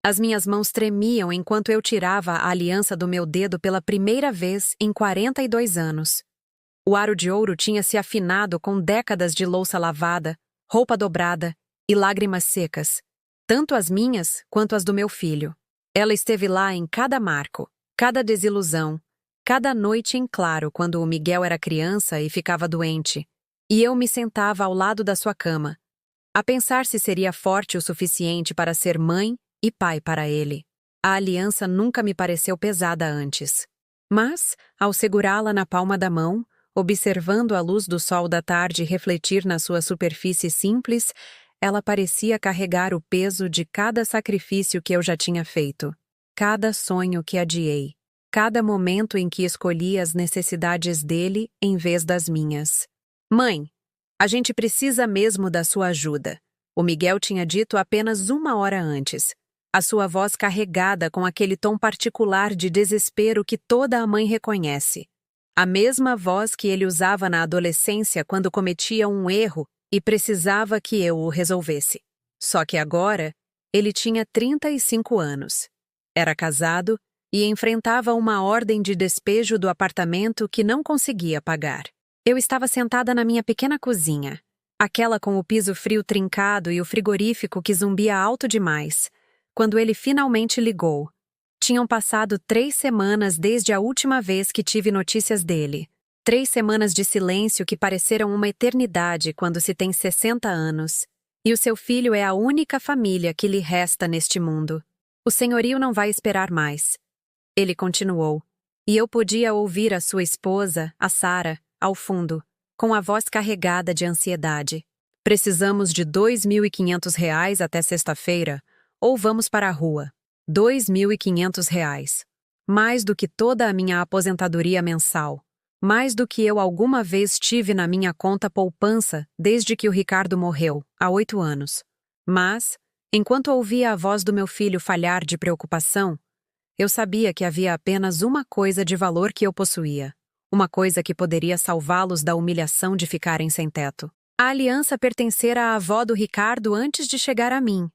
As minhas mãos tremiam enquanto eu tirava a aliança do meu dedo pela primeira vez em 42 anos. O aro de ouro tinha se afinado com décadas de louça lavada, roupa dobrada e lágrimas secas, tanto as minhas quanto as do meu filho. Ela esteve lá em cada marco, cada desilusão, cada noite em claro quando o Miguel era criança e ficava doente, e eu me sentava ao lado da sua cama, a pensar se seria forte o suficiente para ser mãe e pai para ele. A aliança nunca me pareceu pesada antes. Mas, ao segurá-la na palma da mão, observando a luz do sol da tarde refletir na sua superfície simples, ela parecia carregar o peso de cada sacrifício que eu já tinha feito, cada sonho que adiei, cada momento em que escolhi as necessidades dele em vez das minhas. Mãe, a gente precisa mesmo da sua ajuda. O Miguel tinha dito apenas 1 hora antes, a sua voz carregada com aquele tom particular de desespero que toda a mãe reconhece. A mesma voz que ele usava na adolescência quando cometia um erro e precisava que eu o resolvesse. Só que agora, ele tinha 35 anos. Era casado e enfrentava uma ordem de despejo do apartamento que não conseguia pagar. Eu estava sentada na minha pequena cozinha, aquela com o piso frio trincado e o frigorífico que zumbia alto demais, quando ele finalmente ligou. Tinham passado 3 semanas desde a última vez que tive notícias dele. 3 semanas de silêncio que pareceram uma eternidade quando se tem 60 anos. E o seu filho é a única família que lhe resta neste mundo. O senhorio não vai esperar mais. Ele continuou. E eu podia ouvir a sua esposa, a Sara, ao fundo, com a voz carregada de ansiedade. Precisamos de R$ 2.500 até sexta-feira, ou vamos para a rua. R$ 2.500. Mais do que toda a minha aposentadoria mensal. Mais do que eu alguma vez tive na minha conta poupança desde que o Ricardo morreu, há 8 anos. Mas, enquanto ouvia a voz do meu filho falhar de preocupação, eu sabia que havia apenas uma coisa de valor que eu possuía. Uma coisa que poderia salvá-los da humilhação de ficarem sem teto. A aliança pertencera à avó do Ricardo antes de chegar a mim.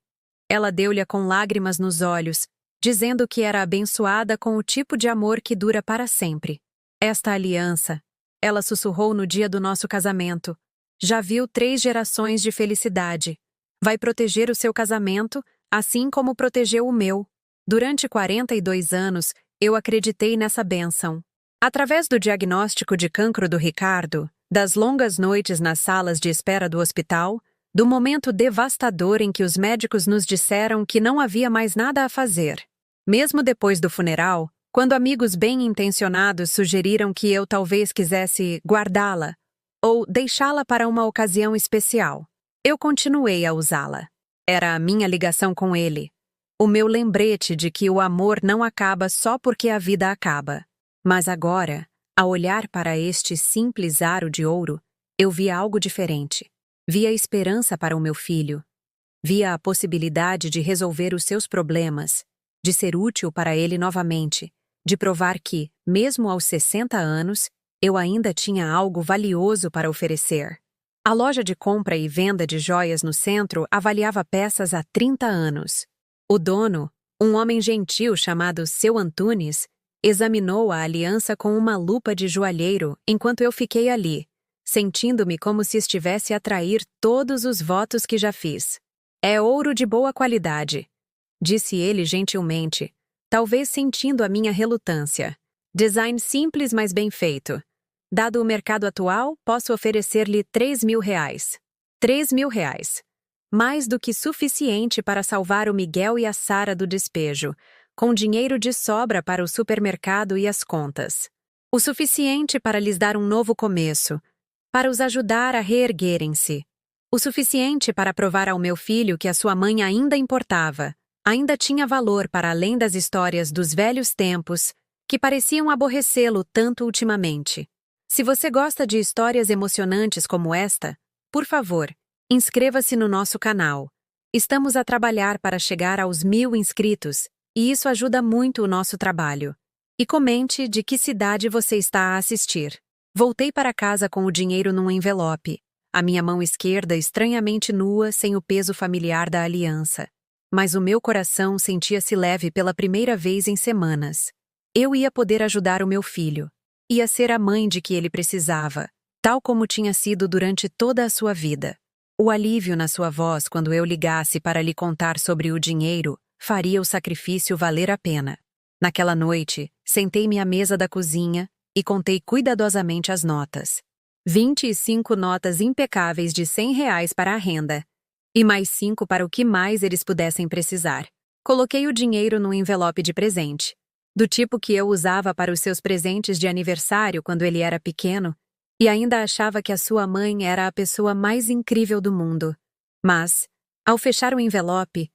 Ela deu-lhe com lágrimas nos olhos, dizendo que era abençoada com o tipo de amor que dura para sempre. Esta aliança, ela sussurrou no dia do nosso casamento, já viu 3 gerações de felicidade. Vai proteger o seu casamento, assim como protegeu o meu. Durante 42 anos, eu acreditei nessa bênção. Através do diagnóstico de cancro do Ricardo, das longas noites nas salas de espera do hospital, do momento devastador em que os médicos nos disseram que não havia mais nada a fazer. Mesmo depois do funeral, quando amigos bem-intencionados sugeriram que eu talvez quisesse guardá-la ou deixá-la para uma ocasião especial, eu continuei a usá-la. Era a minha ligação com ele, o meu lembrete de que o amor não acaba só porque a vida acaba. Mas agora, ao olhar para este simples aro de ouro, eu via algo diferente. Via esperança para o meu filho. Via a possibilidade de resolver os seus problemas, de ser útil para ele novamente, de provar que, mesmo aos 60 anos, eu ainda tinha algo valioso para oferecer. A loja de compra e venda de joias no centro avaliava peças há 30 anos. O dono, um homem gentil chamado Seu Antunes, examinou a aliança com uma lupa de joalheiro enquanto eu fiquei ali, sentindo-me como se estivesse a trair todos os votos que já fiz. É ouro de boa qualidade, disse ele gentilmente, talvez sentindo a minha relutância. Design simples, mas bem feito. Dado o mercado atual, posso oferecer-lhe R$ 3.000. R$ 3.000. Mais do que suficiente para salvar o Miguel e a Sara do despejo, com dinheiro de sobra para o supermercado e as contas. O suficiente para lhes dar um novo começo, para os ajudar a reerguerem-se. O suficiente para provar ao meu filho que a sua mãe ainda importava, ainda tinha valor para além das histórias dos velhos tempos, que pareciam aborrecê-lo tanto ultimamente. Se você gosta de histórias emocionantes como esta, por favor, inscreva-se no nosso canal. Estamos a trabalhar para chegar aos 1.000 inscritos, e isso ajuda muito o nosso trabalho. E comente de que cidade você está a assistir. Voltei para casa com o dinheiro num envelope, a minha mão esquerda estranhamente nua sem o peso familiar da aliança. mas o meu coração sentia-se leve pela primeira vez em semanas. Eu ia poder ajudar o meu filho. Ia ser a mãe de que ele precisava, tal como tinha sido durante toda a sua vida. O alívio na sua voz quando eu ligasse para lhe contar sobre o dinheiro faria o sacrifício valer a pena. Naquela noite, sentei-me à mesa da cozinha e contei cuidadosamente as notas. 25 notas impecáveis de R$ 100 para a renda, e mais 5 para o que mais eles pudessem precisar. Coloquei o dinheiro num envelope de presente, do tipo que eu usava para os seus presentes de aniversário quando ele era pequeno, e ainda achava que a sua mãe era a pessoa mais incrível do mundo. Mas, ao fechar o envelope,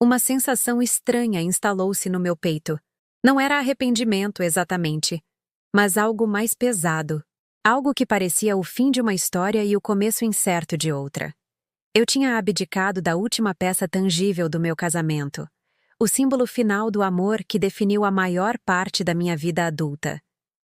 uma sensação estranha instalou-se no meu peito. Não era arrependimento exatamente, mas algo mais pesado. Algo que parecia o fim de uma história e o começo incerto de outra. Eu tinha abdicado da última peça tangível do meu casamento, o símbolo final do amor que definiu a maior parte da minha vida adulta.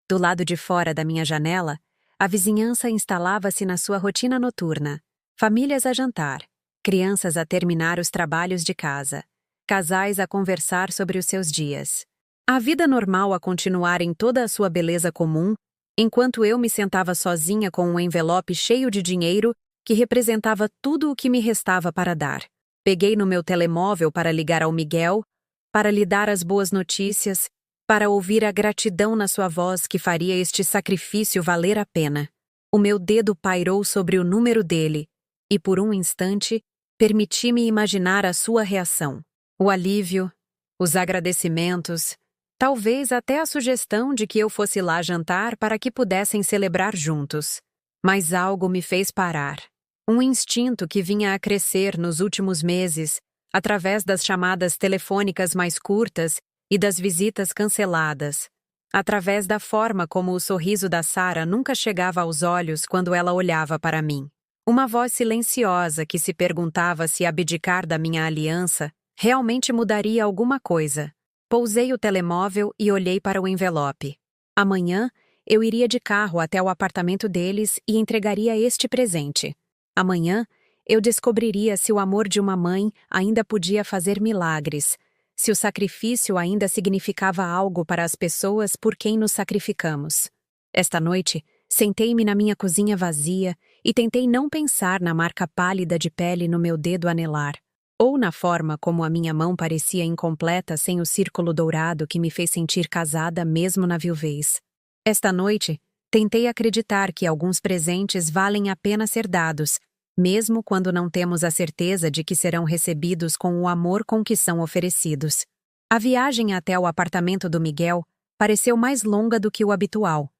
Do lado de fora da minha janela, a vizinhança instalava-se na sua rotina noturna. Famílias a jantar, crianças a terminar os trabalhos de casa, casais a conversar sobre os seus dias. A vida normal a continuar em toda a sua beleza comum, enquanto eu me sentava sozinha com um envelope cheio de dinheiro que representava tudo o que me restava para dar. Peguei no meu telemóvel para ligar ao Miguel, para lhe dar as boas notícias, para ouvir a gratidão na sua voz que faria este sacrifício valer a pena. O meu dedo pairou sobre o número dele, e por um instante, permiti-me imaginar a sua reação. O alívio, os agradecimentos, talvez até a sugestão de que eu fosse lá jantar para que pudessem celebrar juntos. Mas algo me fez parar. Um instinto que vinha a crescer nos últimos meses, através das chamadas telefônicas mais curtas e das visitas canceladas, através da forma como o sorriso da Sarah nunca chegava aos olhos quando ela olhava para mim. Uma voz silenciosa que se perguntava se abdicar da minha aliança realmente mudaria alguma coisa. Pousei o telemóvel e olhei para o envelope. Amanhã, eu iria de carro até o apartamento deles e entregaria este presente. Amanhã, eu descobriria se o amor de uma mãe ainda podia fazer milagres, se o sacrifício ainda significava algo para as pessoas por quem nos sacrificamos. Esta noite, sentei-me na minha cozinha vazia e tentei não pensar na marca pálida de pele no meu dedo anelar, ou na forma como a minha mão parecia incompleta sem o círculo dourado que me fez sentir casada mesmo na viuvez. Esta noite, tentei acreditar que alguns presentes valem a pena ser dados, mesmo quando não temos a certeza de que serão recebidos com o amor com que são oferecidos. A viagem até o apartamento do Miguel pareceu mais longa do que o habitual,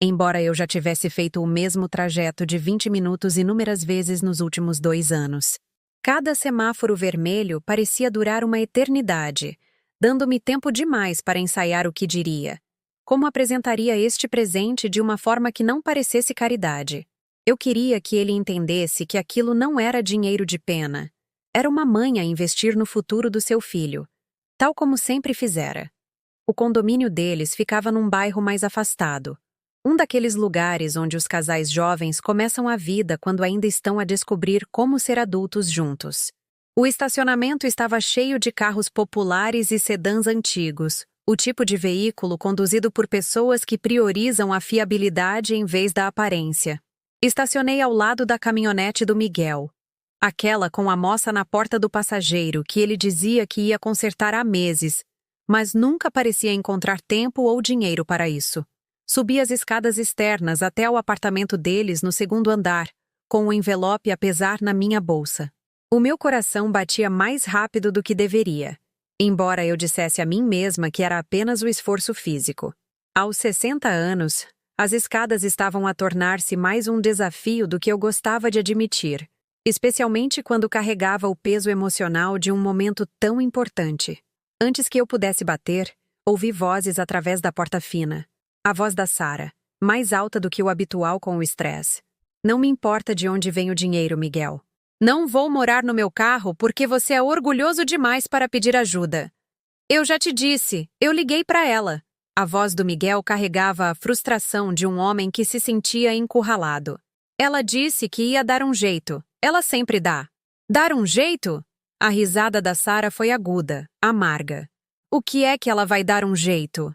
embora eu já tivesse feito o mesmo trajeto de 20 minutos inúmeras vezes nos últimos 2 anos. Cada semáforo vermelho parecia durar uma eternidade, dando-me tempo demais para ensaiar o que diria. Como apresentaria este presente de uma forma que não parecesse caridade? Eu queria que ele entendesse que aquilo não era dinheiro de pena. Era uma mãe a investir no futuro do seu filho, tal como sempre fizera. O condomínio deles ficava num bairro mais afastado, um daqueles lugares onde os casais jovens começam a vida quando ainda estão a descobrir como ser adultos juntos. O estacionamento estava cheio de carros populares e sedãs antigos, o tipo de veículo conduzido por pessoas que priorizam a fiabilidade em vez da aparência. Estacionei ao lado da caminhonete do Miguel, aquela com a moça na porta do passageiro que ele dizia que ia consertar há meses, mas nunca parecia encontrar tempo ou dinheiro para isso. Subi as escadas externas até o apartamento deles no 2º andar, com o envelope a pesar na minha bolsa. O meu coração batia mais rápido do que deveria, embora eu dissesse a mim mesma que era apenas o esforço físico. Aos 60 anos, as escadas estavam a tornar-se mais um desafio do que eu gostava de admitir, especialmente quando carregava o peso emocional de um momento tão importante. Antes que eu pudesse bater, ouvi vozes através da porta fina. A voz da Sarah, mais alta do que o habitual com o estresse. Não me importa de onde vem o dinheiro, Miguel. Não vou morar no meu carro porque você é orgulhoso demais para pedir ajuda. Eu já te disse, eu liguei para ela. A voz do Miguel carregava a frustração de um homem que se sentia encurralado. Ela disse que ia dar um jeito. Ela sempre dá. Dar um jeito? A risada da Sara foi aguda, amarga. O que é que ela vai dar um jeito?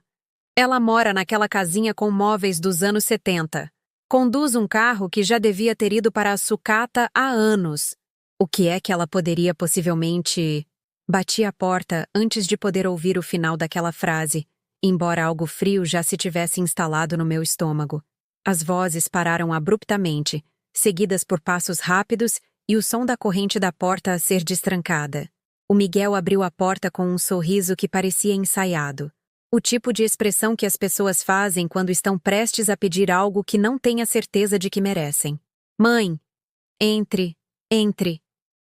Ela mora naquela casinha com móveis dos anos 70. Conduz um carro que já devia ter ido para a sucata há anos. O que é que ela poderia possivelmente... Bati a porta antes de poder ouvir o final daquela frase, embora algo frio já se tivesse instalado no meu estômago. As vozes pararam abruptamente, seguidas por passos rápidos e o som da corrente da porta a ser destrancada. O Miguel abriu a porta com um sorriso que parecia ensaiado. O tipo de expressão que as pessoas fazem quando estão prestes a pedir algo que não têm a certeza de que merecem. Mãe! Entre, entre.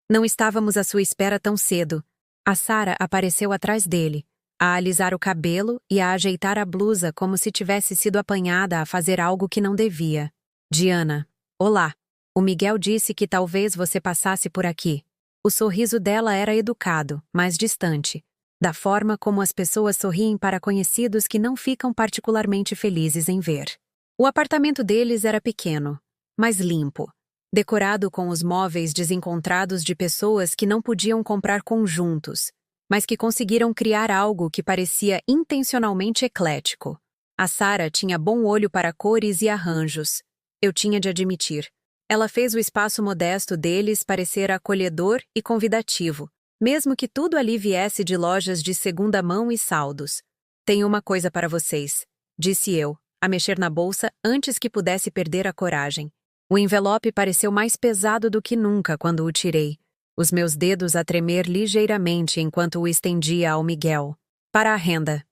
Não estávamos à sua espera tão cedo. A Sara apareceu atrás dele, a alisar o cabelo e a ajeitar a blusa como se tivesse sido apanhada a fazer algo que não devia. Diana, olá. O Miguel disse que talvez você passasse por aqui. O sorriso dela era educado, mas distante, da forma como as pessoas sorriem para conhecidos que não ficam particularmente felizes em ver. O apartamento deles era pequeno, mas limpo, decorado com os móveis desencontrados de pessoas que não podiam comprar conjuntos, mas que conseguiram criar algo que parecia intencionalmente eclético. A Sara tinha bom olho para cores e arranjos. Eu tinha de admitir. Ela fez o espaço modesto deles parecer acolhedor e convidativo, mesmo que tudo ali viesse de lojas de segunda mão e saldos. Tenho uma coisa para vocês, disse eu, a mexer na bolsa antes que pudesse perder a coragem. O envelope pareceu mais pesado do que nunca quando o tirei, os meus dedos a tremer ligeiramente enquanto o estendia ao Miguel. Para a renda.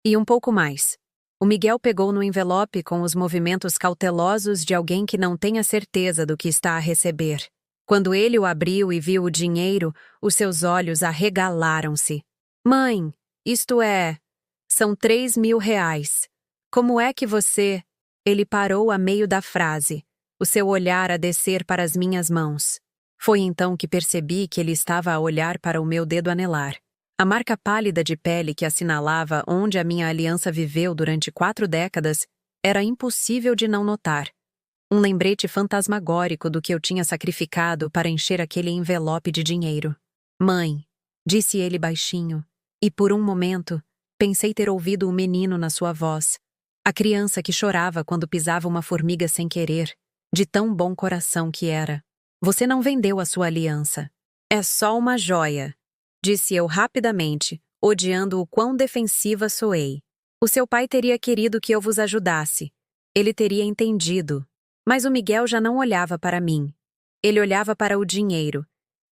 E um pouco mais. O Miguel pegou no envelope com os movimentos cautelosos de alguém que não tem a certeza do que está a receber. Quando ele o abriu e viu o dinheiro, os seus olhos arregalaram-se. Mãe, isto é... São 3.000 reais. Como é que você... Ele parou a meio da frase, o seu olhar a descer para as minhas mãos. Foi então que percebi que ele estava a olhar para o meu dedo anelar. A marca pálida de pele que assinalava onde a minha aliança viveu durante 4 décadas era impossível de não notar. Um lembrete fantasmagórico do que eu tinha sacrificado para encher aquele envelope de dinheiro. Mãe, disse ele baixinho, e por um momento pensei ter ouvido o menino na sua voz, a criança que chorava quando pisava uma formiga sem querer, de tão bom coração que era. Você não vendeu a sua aliança. É só uma joia, disse eu rapidamente, odiando o quão defensiva soei. O seu pai teria querido que eu vos ajudasse. Ele teria entendido. Mas o Miguel já não olhava para mim. Ele olhava para o dinheiro,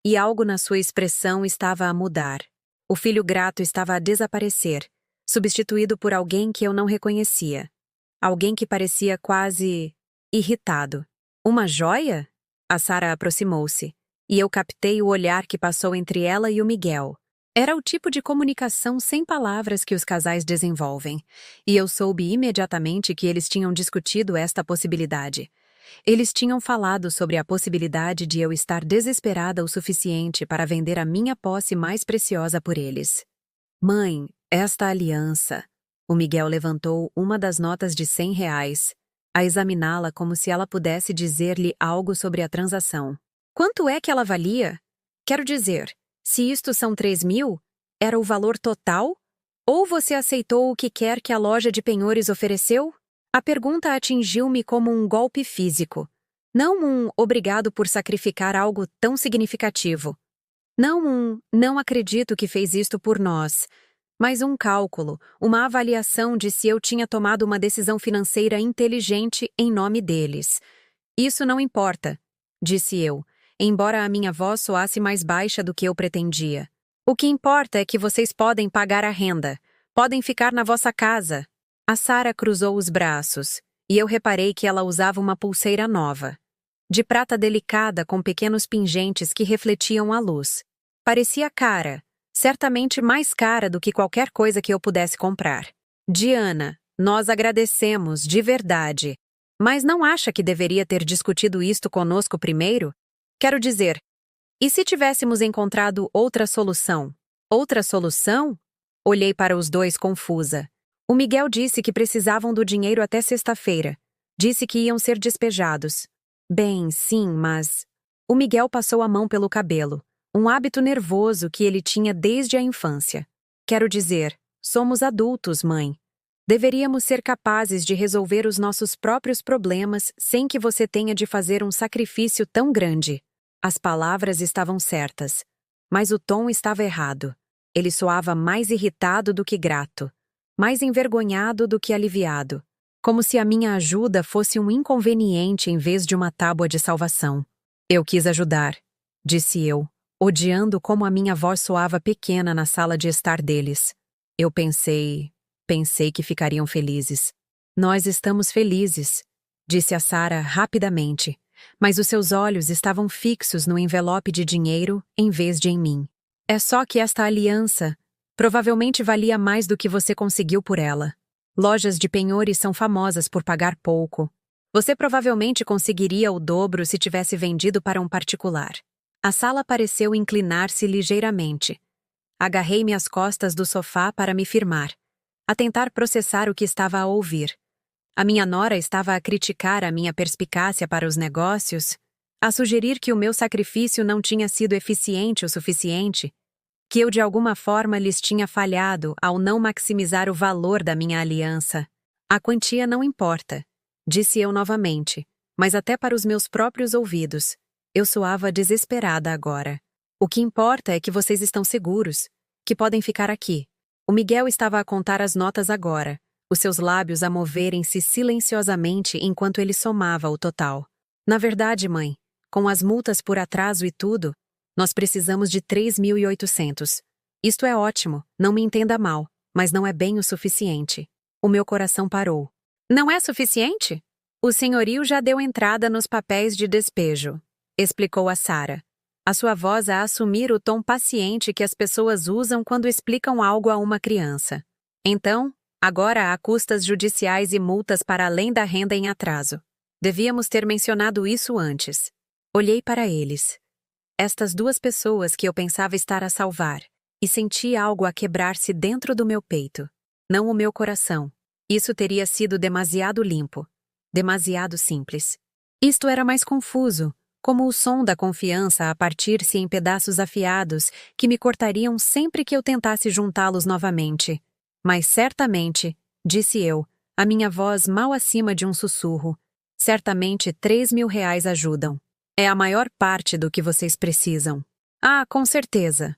e algo na sua expressão estava a mudar. O filho grato estava a desaparecer, substituído por alguém que eu não reconhecia. Alguém que parecia quase... irritado. Uma joia? A Sara aproximou-se, e eu captei o olhar que passou entre ela e o Miguel. Era o tipo de comunicação sem palavras que os casais desenvolvem, e eu soube imediatamente que eles tinham discutido esta possibilidade. Eles tinham falado sobre a possibilidade de eu estar desesperada o suficiente para vender a minha posse mais preciosa por eles. Mãe, esta aliança... O Miguel levantou uma das notas de 100 reais, a examiná-la como se ela pudesse dizer-lhe algo sobre a transação. Quanto é que ela valia? Quero dizer, se isto são 3.000, era o valor total? Ou você aceitou o que quer que a loja de penhores ofereceu? A pergunta atingiu-me como um golpe físico. Não um obrigado por sacrificar algo tão significativo. Não um não acredito que fez isto por nós. Mas um cálculo, uma avaliação de se eu tinha tomado uma decisão financeira inteligente em nome deles. Isso não importa, disse eu, embora a minha voz soasse mais baixa do que eu pretendia. O que importa é que vocês podem pagar a renda, podem ficar na vossa casa. A Sara cruzou os braços, e eu reparei que ela usava uma pulseira nova, de prata delicada com pequenos pingentes que refletiam a luz. Parecia cara. Certamente mais cara do que qualquer coisa que eu pudesse comprar. Diana, nós agradecemos, de verdade. Mas não acha que deveria ter discutido isto conosco primeiro? Quero dizer, e se tivéssemos encontrado outra solução? Outra solução? Olhei para os dois confusa. O Miguel disse que precisavam do dinheiro até sexta-feira. Disse que iam ser despejados. Bem, sim, mas... O Miguel passou a mão pelo cabelo. um hábito nervoso que ele tinha desde a infância. Quero dizer, somos adultos, mãe. Deveríamos ser capazes de resolver os nossos próprios problemas sem que você tenha de fazer um sacrifício tão grande. As palavras estavam certas, mas o tom estava errado. Ele soava mais irritado do que grato, mais envergonhado do que aliviado, como se a minha ajuda fosse um inconveniente em vez de uma tábua de salvação. Eu quis ajudar, disse eu, odiando como a minha voz soava pequena na sala de estar deles. Eu pensei que ficariam felizes. Nós estamos felizes, disse a Sarah rapidamente, mas os seus olhos estavam fixos no envelope de dinheiro em vez de em mim. É só que esta aliança provavelmente valia mais do que você conseguiu por ela. Lojas de penhores são famosas por pagar pouco. Você provavelmente conseguiria o dobro se tivesse vendido para um particular. A sala pareceu inclinar-se ligeiramente. Agarrei-me às costas do sofá para me firmar, a tentar processar o que estava a ouvir. A minha nora estava a criticar a minha perspicácia para os negócios, a sugerir que o meu sacrifício não tinha sido eficiente o suficiente, que eu de alguma forma lhes tinha falhado ao não maximizar o valor da minha aliança. A quantia não importa, disse eu novamente, mas até para os meus próprios ouvidos, eu soava desesperada agora. O que importa é que vocês estão seguros, que podem ficar aqui. O Miguel estava a contar as notas agora, os seus lábios a moverem-se silenciosamente enquanto ele somava o total. Na verdade, mãe, com as multas por atraso e tudo, nós precisamos de 3.800. Isto é ótimo, não me entenda mal, mas não é bem o suficiente. O meu coração parou. Não é suficiente? O senhorio já deu entrada nos papéis de despejo, explicou a Sarah, a sua voz a assumir o tom paciente que as pessoas usam quando explicam algo a uma criança. Então, agora há custas judiciais e multas para além da renda em atraso. Devíamos ter mencionado isso antes. Olhei para eles. Estas duas pessoas que eu pensava estar a salvar, e senti algo a quebrar-se dentro do meu peito. Não o meu coração. Isso teria sido demasiado limpo. Demasiado simples. Isto era mais confuso, como o som da confiança a partir-se em pedaços afiados que me cortariam sempre que eu tentasse juntá-los novamente. Mas certamente, disse eu, a minha voz mal acima de um sussurro, certamente 3.000 reais ajudam. É a maior parte do que vocês precisam. Ah, com certeza,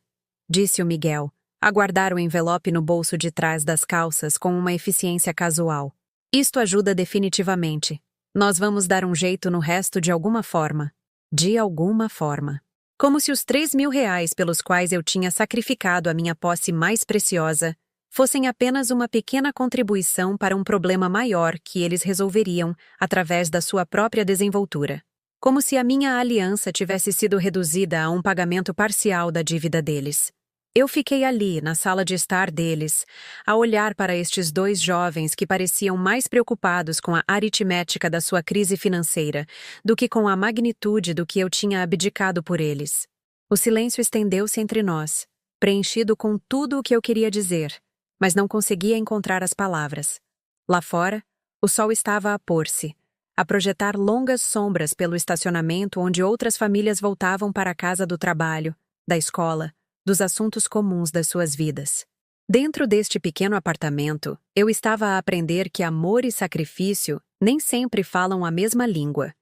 disse o Miguel, a guardar o envelope no bolso de trás das calças com uma eficiência casual. Isto ajuda definitivamente. Nós vamos dar um jeito no resto de alguma forma. De alguma forma. Como se os 3.000 reais pelos quais eu tinha sacrificado a minha posse mais preciosa fossem apenas uma pequena contribuição para um problema maior que eles resolveriam através da sua própria desenvoltura. Como se a minha aliança tivesse sido reduzida a um pagamento parcial da dívida deles. Eu fiquei ali, na sala de estar deles, a olhar para estes dois jovens que pareciam mais preocupados com a aritmética da sua crise financeira do que com a magnitude do que eu tinha abdicado por eles. O silêncio estendeu-se entre nós, preenchido com tudo o que eu queria dizer, mas não conseguia encontrar as palavras. Lá fora, o sol estava a pôr-se, a projetar longas sombras pelo estacionamento onde outras famílias voltavam para a casa do trabalho, da escola, dos assuntos comuns das suas vidas. Dentro deste pequeno apartamento, eu estava a aprender que amor e sacrifício nem sempre falam a mesma língua,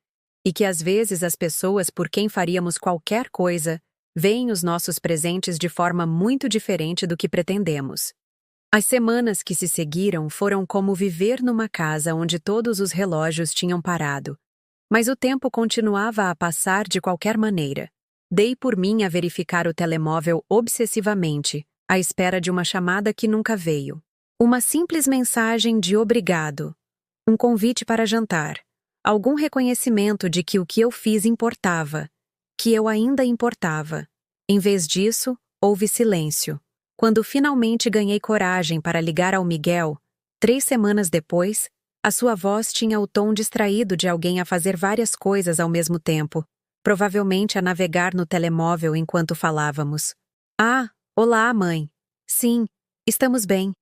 e que às vezes as pessoas por quem faríamos qualquer coisa veem os nossos presentes de forma muito diferente do que pretendemos. As semanas que se seguiram foram como viver numa casa onde todos os relógios tinham parado, mas o tempo continuava a passar de qualquer maneira. Dei por mim a verificar o telemóvel obsessivamente, à espera de uma chamada que nunca veio. Uma simples mensagem de obrigado. Um convite para jantar. Algum reconhecimento de que o que eu fiz importava. Que eu ainda importava. Em vez disso, houve silêncio. Quando finalmente ganhei coragem para ligar ao Miguel, 3 semanas depois, a sua voz tinha o tom distraído de alguém a fazer várias coisas ao mesmo tempo. Provavelmente a navegar no telemóvel enquanto falávamos. Ah, olá, mãe. Sim, estamos bem.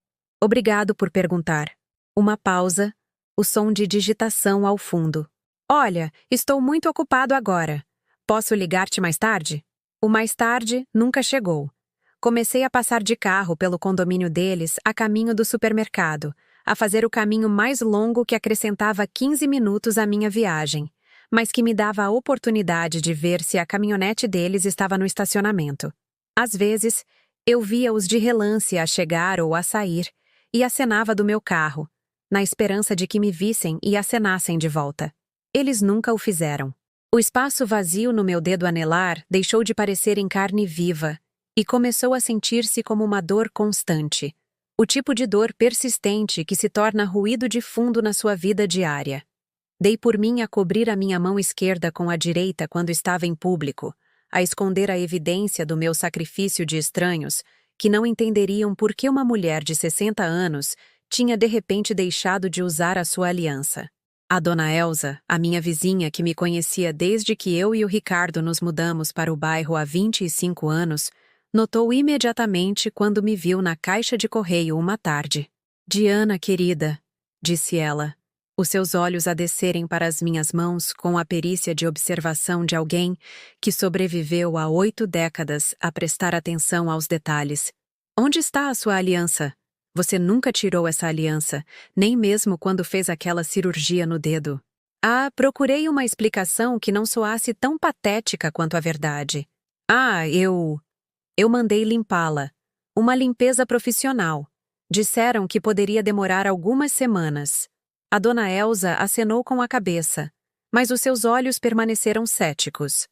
Obrigado por perguntar. Uma pausa, o som de digitação ao fundo. Olha, estou muito ocupado agora. Posso ligar-te mais tarde? O mais tarde nunca chegou. Comecei a passar de carro pelo condomínio deles a caminho do supermercado, a fazer o caminho mais longo que acrescentava 15 minutos à minha viagem, mas que me dava a oportunidade de ver se a caminhonete deles estava no estacionamento. Às vezes, eu via-os de relance a chegar ou a sair, e acenava do meu carro, na esperança de que me vissem e acenassem de volta. Eles nunca o fizeram. O espaço vazio no meu dedo anelar deixou de parecer em carne viva e começou a sentir-se como uma dor constante, o tipo de dor persistente que se torna ruído de fundo na sua vida diária. Dei por mim a cobrir a minha mão esquerda com a direita quando estava em público, a esconder a evidência do meu sacrifício de estranhos, que não entenderiam por que uma mulher de 60 anos tinha de repente deixado de usar a sua aliança. A dona Elsa, a minha vizinha que me conhecia desde que eu e o Ricardo nos mudamos para o bairro há 25 anos, notou imediatamente quando me viu na caixa de correio uma tarde. "Diana, querida", disse ela, os seus olhos a descerem para as minhas mãos com a perícia de observação de alguém que sobreviveu a 8 décadas a prestar atenção aos detalhes. "Onde está a sua aliança? Você nunca tirou essa aliança, nem mesmo quando fez aquela cirurgia no dedo." Procurei uma explicação que não soasse tão patética quanto a verdade. Eu mandei limpá-la. Uma limpeza profissional. Disseram que poderia demorar algumas semanas." A dona Elsa acenou com a cabeça, mas os seus olhos permaneceram céticos.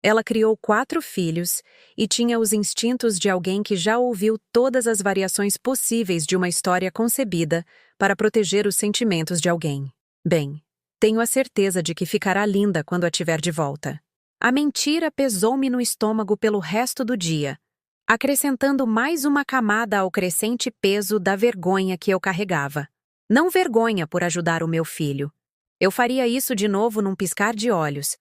Ela criou 4 filhos e tinha os instintos de alguém que já ouviu todas as variações possíveis de uma história concebida para proteger os sentimentos de alguém. "Bem, tenho a certeza de que ficará linda quando a tiver de volta." A mentira pesou-me no estômago pelo resto do dia, acrescentando mais uma camada ao crescente peso da vergonha que eu carregava. Não vergonha por ajudar o meu filho. Eu faria isso de novo num piscar de olhos.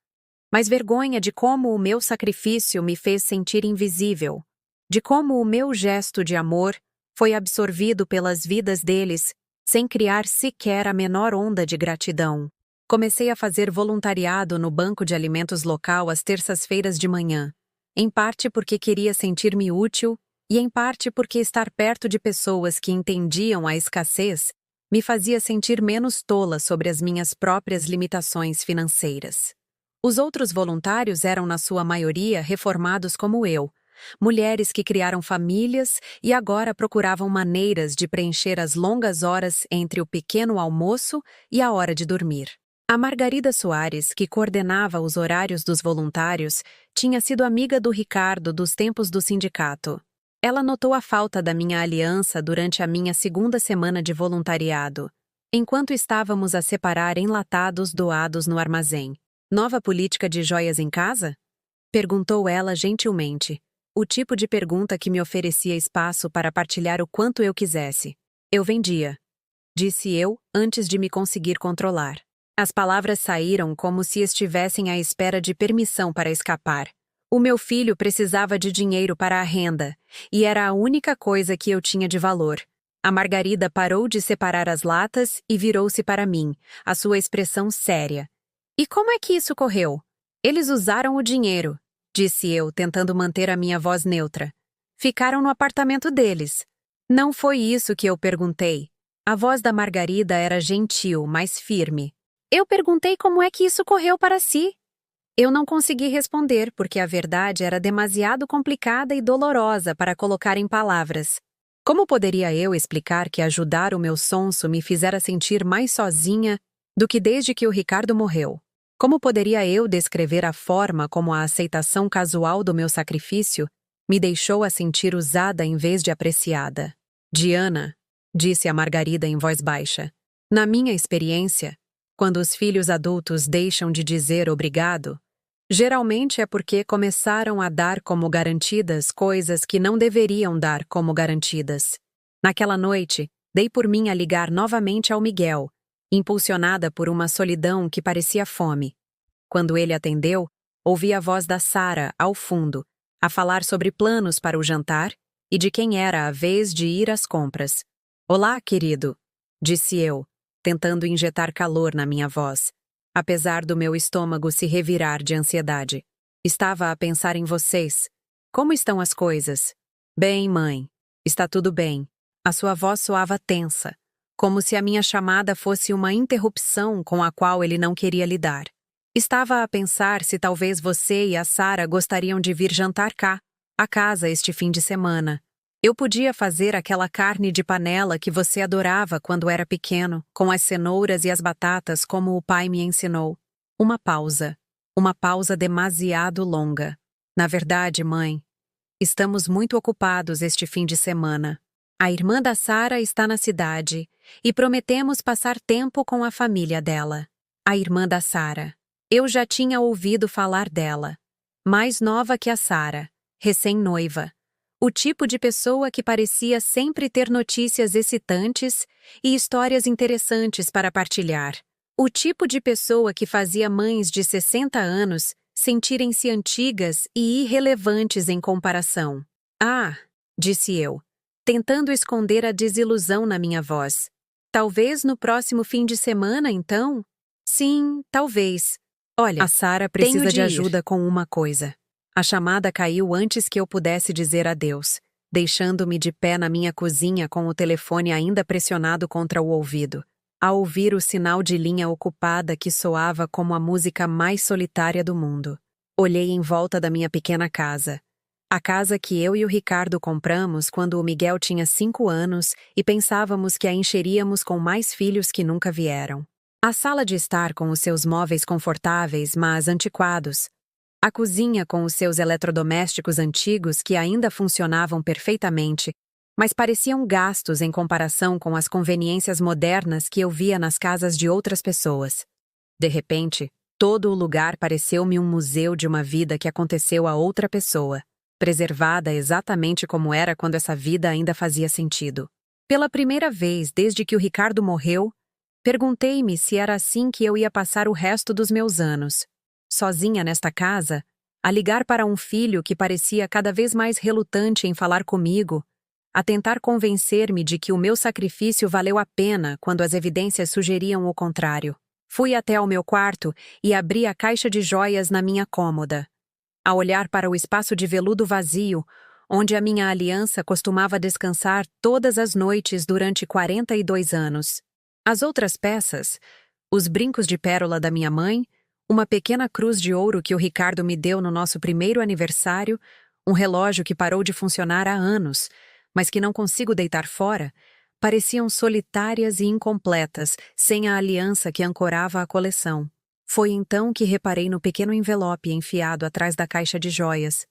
Mas vergonha de como o meu sacrifício me fez sentir invisível, de como o meu gesto de amor foi absorvido pelas vidas deles, sem criar sequer a menor onda de gratidão. Comecei a fazer voluntariado no banco de alimentos local às terças-feiras de manhã, em parte porque queria sentir-me útil e em parte porque estar perto de pessoas que entendiam a escassez me fazia sentir menos tola sobre as minhas próprias limitações financeiras. Os outros voluntários eram, na sua maioria, reformados como eu, mulheres que criaram famílias e agora procuravam maneiras de preencher as longas horas entre o pequeno almoço e a hora de dormir. A Margarida Soares, que coordenava os horários dos voluntários, tinha sido amiga do Ricardo dos tempos do sindicato. Ela notou a falta da minha aliança durante a minha segunda semana de voluntariado, enquanto estávamos a separar enlatados doados no armazém. "Nova política de joias em casa?" perguntou ela gentilmente, o tipo de pergunta que me oferecia espaço para partilhar o quanto eu quisesse. "Eu vendia", disse eu antes de me conseguir controlar. As palavras saíram como se estivessem à espera de permissão para escapar. O meu filho precisava de dinheiro para a renda, e era a única coisa que eu tinha de valor. A Margarida parou de separar as latas e virou-se para mim, a sua expressão séria. "E como é que isso correu?" "Eles usaram o dinheiro", disse eu, tentando manter a minha voz neutra. "Ficaram no apartamento deles." "Não foi isso que eu perguntei." A voz da Margarida era gentil, mas firme. "Eu perguntei como é que isso correu para si." Eu não consegui responder porque a verdade era demasiado complicada e dolorosa para colocar em palavras. Como poderia eu explicar que ajudar o meu sonso me fizera sentir mais sozinha do que desde que o Ricardo morreu? Como poderia eu descrever a forma como a aceitação casual do meu sacrifício me deixou a sentir usada em vez de apreciada? "Diana", disse a Margarida em voz baixa, "na minha experiência, quando os filhos adultos deixam de dizer obrigado, geralmente é porque começaram a dar como garantidas coisas que não deveriam dar como garantidas. Naquela noite, dei por mim a ligar novamente ao Miguel, impulsionada por uma solidão que parecia fome. Quando ele atendeu, ouvi a voz da Sara, ao fundo, a falar sobre planos para o jantar e de quem era a vez de ir às compras. "Olá, querido", disse eu, tentando injetar calor na minha voz, apesar do meu estômago se revirar de ansiedade. Estava a pensar em vocês. Como estão as coisas? Bem, mãe. Está tudo bem. A sua voz soava tensa, como se a minha chamada fosse uma interrupção com a qual ele não queria lidar. Estava a pensar se talvez você e a Sara gostariam de vir jantar cá, a casa este fim de semana. Eu podia fazer aquela carne de panela que você adorava quando era pequeno, com as cenouras e as batatas como o pai me ensinou. Uma pausa. Uma pausa demasiado longa. Na verdade, mãe, estamos muito ocupados este fim de semana. A irmã da Sara está na cidade e prometemos passar tempo com a família dela. A irmã da Sara. Eu já tinha ouvido falar dela. Mais nova que a Sara, recém-noiva. O tipo de pessoa que parecia sempre ter notícias excitantes e histórias interessantes para partilhar. O tipo de pessoa que fazia mães de 60 anos sentirem-se antigas e irrelevantes em comparação. Ah, disse eu, tentando esconder a desilusão na minha voz. Talvez no próximo fim de semana, então? Sim, talvez. Olha, a Sara precisa de ajuda com uma coisa. A chamada caiu antes que eu pudesse dizer adeus, deixando-me de pé na minha cozinha com o telefone ainda pressionado contra o ouvido, a ouvir o sinal de linha ocupada que soava como a música mais solitária do mundo. Olhei em volta da minha pequena casa. A casa que eu e o Ricardo compramos quando o Miguel tinha 5 anos e pensávamos que a encheríamos com mais filhos que nunca vieram. A sala de estar com os seus móveis confortáveis, mas antiquados. A cozinha com os seus eletrodomésticos antigos que ainda funcionavam perfeitamente, mas pareciam gastos em comparação com as conveniências modernas que eu via nas casas de outras pessoas. De repente, todo o lugar pareceu-me um museu de uma vida que aconteceu a outra pessoa, preservada exatamente como era quando essa vida ainda fazia sentido. Pela primeira vez desde que o Ricardo morreu, perguntei-me se era assim que eu ia passar o resto dos meus anos. Sozinha nesta casa, a ligar para um filho que parecia cada vez mais relutante em falar comigo, a tentar convencer-me de que o meu sacrifício valeu a pena quando as evidências sugeriam o contrário. Fui até ao meu quarto e abri a caixa de joias na minha cômoda. A olhar para o espaço de veludo vazio, onde a minha aliança costumava descansar todas as noites durante 42 anos. As outras peças, os brincos de pérola da minha mãe, uma pequena cruz de ouro que o Ricardo me deu no nosso primeiro aniversário, um relógio que parou de funcionar há anos, mas que não consigo deitar fora, pareciam solitárias e incompletas, sem a aliança que ancorava a coleção. Foi então que reparei no pequeno envelope enfiado atrás da caixa de joias,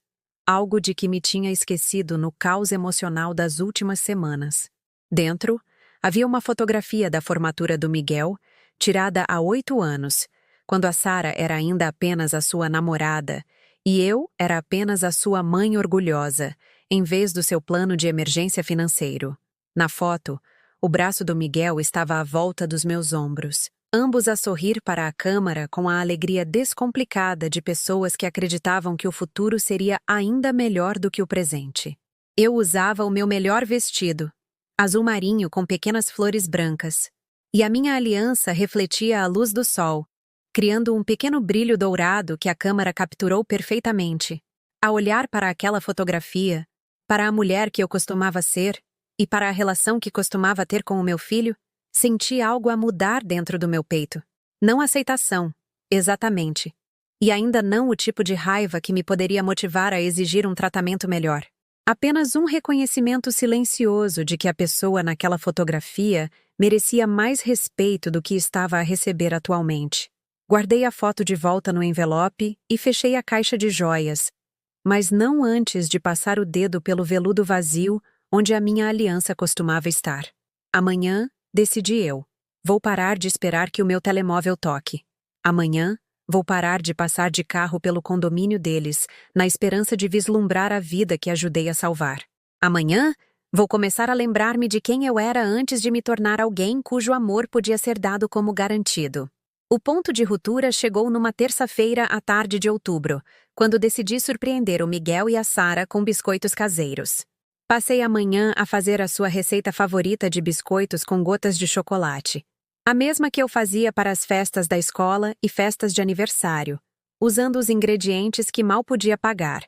algo de que me tinha esquecido no caos emocional das últimas semanas. Dentro, havia uma fotografia da formatura do Miguel, tirada há 8 anos, quando a Sara era ainda apenas a sua namorada, e eu era apenas a sua mãe orgulhosa, em vez do seu plano de emergência financeiro. Na foto, o braço do Miguel estava à volta dos meus ombros, ambos a sorrir para a câmara com a alegria descomplicada de pessoas que acreditavam que o futuro seria ainda melhor do que o presente. Eu usava o meu melhor vestido, azul marinho com pequenas flores brancas, e a minha aliança refletia a luz do sol, criando um pequeno brilho dourado que a câmera capturou perfeitamente. A olhar para aquela fotografia, para a mulher que eu costumava ser e para a relação que costumava ter com o meu filho, senti algo a mudar dentro do meu peito. Não aceitação, exatamente. E ainda não o tipo de raiva que me poderia motivar a exigir um tratamento melhor. Apenas um reconhecimento silencioso de que a pessoa naquela fotografia merecia mais respeito do que estava a receber atualmente. Guardei a foto de volta no envelope e fechei a caixa de joias, mas não antes de passar o dedo pelo veludo vazio onde a minha aliança costumava estar. Amanhã, decidi eu, vou parar de esperar que o meu telemóvel toque. Amanhã, vou parar de passar de carro pelo condomínio deles, na esperança de vislumbrar a vida que ajudei a salvar. Amanhã, vou começar a lembrar-me de quem eu era antes de me tornar alguém cujo amor podia ser dado como garantido. O ponto de ruptura chegou numa terça-feira à tarde de outubro, quando decidi surpreender o Miguel e a Sara com biscoitos caseiros. Passei a manhã a fazer a sua receita favorita de biscoitos com gotas de chocolate. A mesma que eu fazia para as festas da escola e festas de aniversário. usando os ingredientes que mal podia pagar,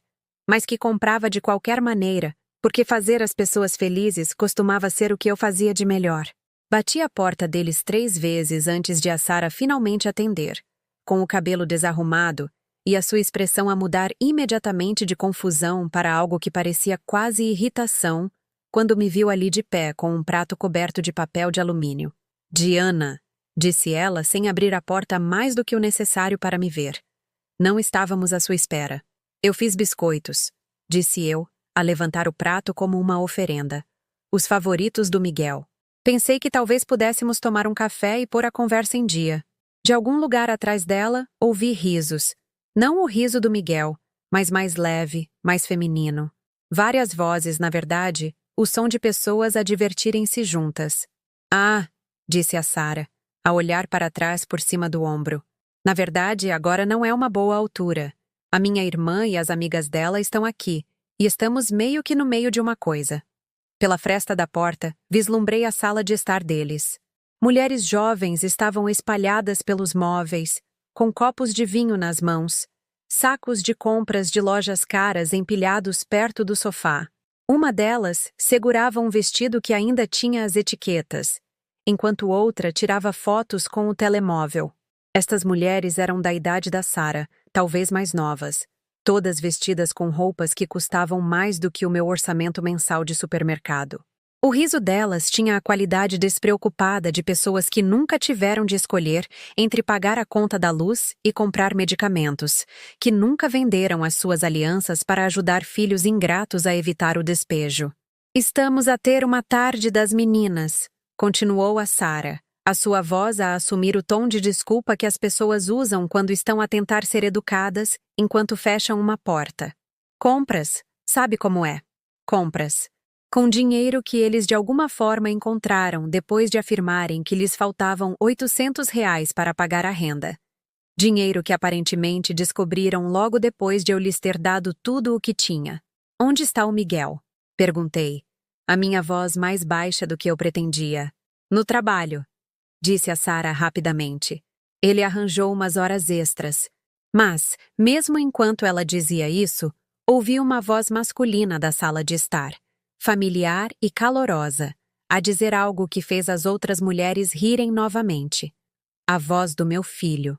mas que comprava de qualquer maneira, porque fazer as pessoas felizes costumava ser o que eu fazia de melhor. Bati a porta deles 3 vezes antes de a Sara finalmente atender, com o cabelo desarrumado e a sua expressão a mudar imediatamente de confusão para algo que parecia quase irritação quando me viu ali de pé com um prato coberto de papel de alumínio. Diana, disse ela sem abrir a porta mais do que o necessário para me ver. Não estávamos à sua espera. Eu fiz biscoitos, disse eu, a levantar o prato como uma oferenda. Os favoritos do Miguel. Pensei que talvez pudéssemos tomar um café e pôr a conversa em dia. De algum lugar atrás dela, ouvi risos. Não o riso do Miguel, mas mais leve, mais feminino. Várias vozes, na verdade, o som de pessoas a divertirem-se juntas. Ah, disse a Sara, a olhar para trás por cima do ombro. Na verdade, agora não é uma boa altura. A minha irmã e as amigas dela estão aqui, e estamos meio que no meio de uma coisa. Pela fresta da porta, vislumbrei a sala de estar deles. Mulheres jovens estavam espalhadas pelos móveis, com copos de vinho nas mãos, sacos de compras de lojas caras empilhados perto do sofá. Uma delas segurava um vestido que ainda tinha as etiquetas, enquanto outra tirava fotos com o telemóvel. Estas mulheres eram da idade da Sara, talvez mais novas, todas vestidas com roupas que custavam mais do que o meu orçamento mensal de supermercado. O riso delas tinha a qualidade despreocupada de pessoas que nunca tiveram de escolher entre pagar a conta da luz e comprar medicamentos, que nunca venderam as suas alianças para ajudar filhos ingratos a evitar o despejo. Estamos a ter uma tarde das meninas, continuou a Sara, a sua voz a assumir o tom de desculpa que as pessoas usam quando estão a tentar ser educadas enquanto fecham uma porta. Compras, sabe como é? Compras. Com dinheiro que eles de alguma forma encontraram depois de afirmarem que lhes faltavam R$ 800 para pagar a renda. Dinheiro que aparentemente descobriram logo depois de eu lhes ter dado tudo o que tinha. Onde está o Miguel? Perguntei, a minha voz mais baixa do que eu pretendia. No trabalho, disse a Sara rapidamente. Ele arranjou umas horas extras. Mas, mesmo enquanto ela dizia isso, ouvi uma voz masculina da sala de estar, familiar e calorosa, a dizer algo que fez as outras mulheres rirem novamente. A voz do meu filho.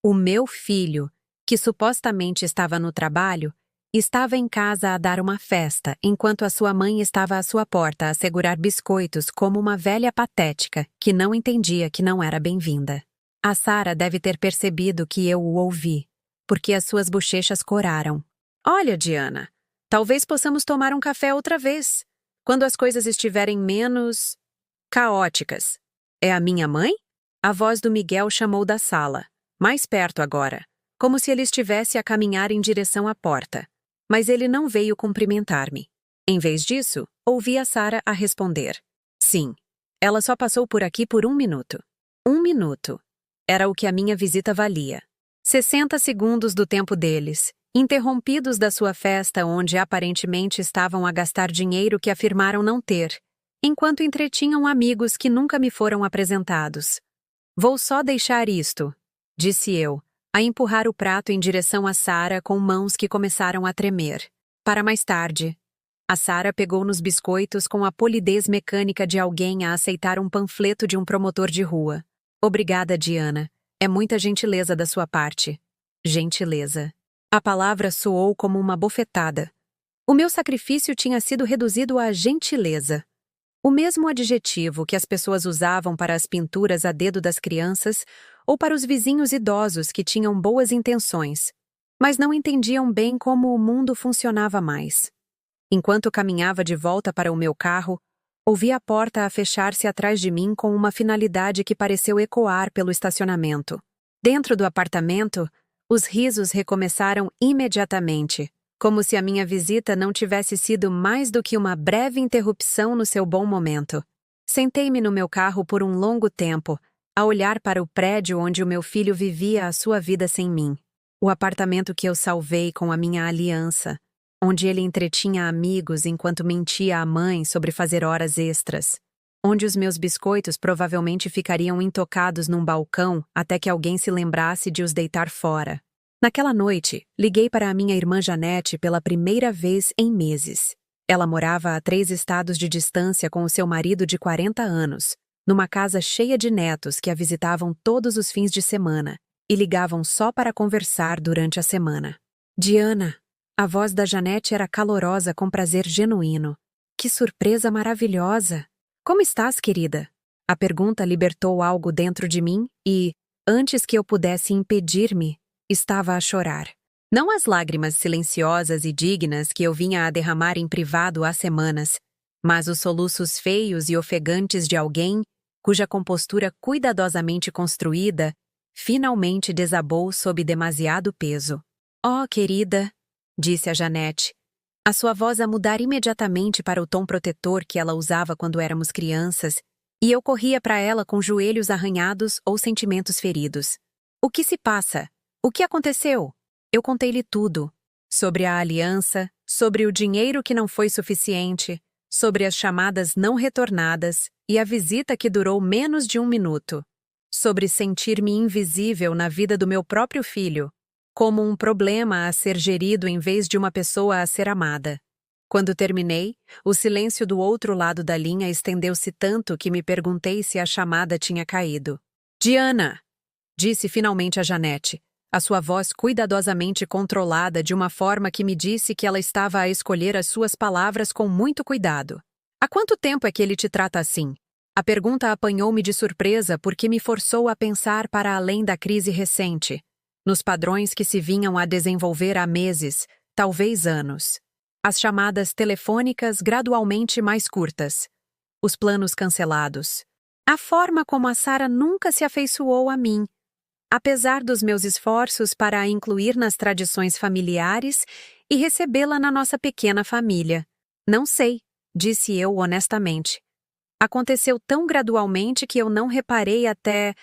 O meu filho, que supostamente estava no trabalho, estava em casa a dar uma festa, enquanto a sua mãe estava à sua porta a segurar biscoitos como uma velha patética que não entendia que não era bem-vinda. A Sara deve ter percebido que eu o ouvi, porque as suas bochechas coraram. Olha, Diana, talvez possamos tomar um café outra vez, quando as coisas estiverem menos caóticas. É a minha mãe? A voz do Miguel chamou da sala, mais perto agora, como se ele estivesse a caminhar em direção à porta. Mas ele não veio cumprimentar-me. Em vez disso, ouvi a Sara a responder. Sim, ela só passou por aqui por 1 minuto. 1 minuto. Era o que a minha visita valia. 60 segundos do tempo deles, interrompidos da sua festa onde aparentemente estavam a gastar dinheiro que afirmaram não ter, enquanto entretinham amigos que nunca me foram apresentados. Vou só deixar isto, disse eu, a empurrar o prato em direção a Sara com mãos que começaram a tremer. Para mais tarde. A Sara pegou nos biscoitos com a polidez mecânica de alguém a aceitar um panfleto de um promotor de rua. Obrigada, Diana. É muita gentileza da sua parte. Gentileza. A palavra soou como uma bofetada. O meu sacrifício tinha sido reduzido a gentileza. O mesmo adjetivo que as pessoas usavam para as pinturas a dedo das crianças ou para os vizinhos idosos que tinham boas intenções, mas não entendiam bem como o mundo funcionava mais. Enquanto caminhava de volta para o meu carro, ouvi a porta a fechar-se atrás de mim com uma finalidade que pareceu ecoar pelo estacionamento. Dentro do apartamento, os risos recomeçaram imediatamente, como se a minha visita não tivesse sido mais do que uma breve interrupção no seu bom momento. Sentei-me no meu carro por um longo tempo, a olhar para o prédio onde o meu filho vivia a sua vida sem mim. O apartamento que eu salvei com a minha aliança, onde ele entretinha amigos enquanto mentia à mãe sobre fazer horas extras, onde os meus biscoitos provavelmente ficariam intocados num balcão até que alguém se lembrasse de os deitar fora. Naquela noite, liguei para a minha irmã Janete pela primeira vez em meses. Ela morava a 3 estados de distância com o seu marido de 40 anos, numa casa cheia de netos que a visitavam todos os fins de semana e ligavam só para conversar durante a semana. Diana, a voz da Janete era calorosa com prazer genuíno. Que surpresa maravilhosa! Como estás, querida? A pergunta libertou algo dentro de mim e, antes que eu pudesse impedir-me, estava a chorar. Não as lágrimas silenciosas e dignas que eu vinha a derramar em privado há semanas, mas os soluços feios e ofegantes de alguém cuja compostura cuidadosamente construída finalmente desabou sob demasiado peso. Oh, querida, disse a Janete, a sua voz a mudar imediatamente para o tom protetor que ela usava quando éramos crianças, e eu corria para ela com joelhos arranhados ou sentimentos feridos. O que se passa? O que aconteceu? Eu contei-lhe tudo. Sobre a aliança, sobre o dinheiro que não foi suficiente, sobre as chamadas não retornadas e a visita que durou menos de 1 minuto. Sobre sentir-me invisível na vida do meu próprio filho, como um problema a ser gerido em vez de uma pessoa a ser amada. Quando terminei, o silêncio do outro lado da linha estendeu-se tanto que me perguntei se a chamada tinha caído. Diana! Disse finalmente a Janete, a sua voz cuidadosamente controlada de uma forma que me disse que ela estava a escolher as suas palavras com muito cuidado. Há quanto tempo é que ele te trata assim? A pergunta apanhou-me de surpresa porque me forçou a pensar para além da crise recente, nos padrões que se vinham a desenvolver há meses, talvez anos. As chamadas telefônicas gradualmente mais curtas. Os planos cancelados. A forma como a Sara nunca se afeiçoou a mim, apesar dos meus esforços para a incluir nas tradições familiares e recebê-la na nossa pequena família. Não sei, disse eu honestamente. Aconteceu tão gradualmente que eu não reparei até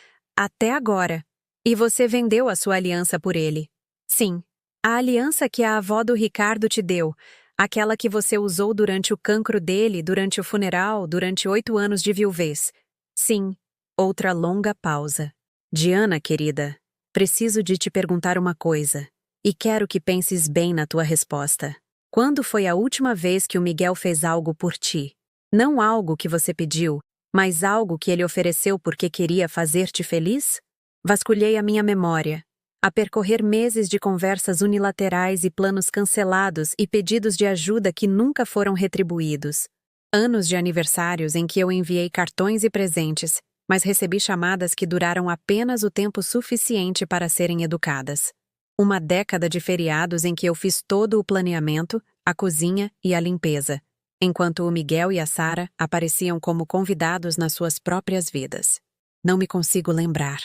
agora. E você vendeu a sua aliança por ele. Sim, a aliança que a avó do Ricardo te deu, aquela que você usou durante o cancro dele, durante o funeral, durante 8 anos de viuvez. Sim, outra longa pausa. Diana, querida, preciso de te perguntar uma coisa, e quero que penses bem na tua resposta. Quando foi a última vez que o Miguel fez algo por ti? Não algo que você pediu, mas algo que ele ofereceu porque queria fazer-te feliz? Vasculhei a minha memória, a percorrer meses de conversas unilaterais e planos cancelados e pedidos de ajuda que nunca foram retribuídos. Anos de aniversários em que eu enviei cartões e presentes, mas recebi chamadas que duraram apenas o tempo suficiente para serem educadas. Uma década de feriados em que eu fiz todo o planeamento, a cozinha e a limpeza, enquanto o Miguel e a Sara apareciam como convidados nas suas próprias vidas. Não me consigo lembrar,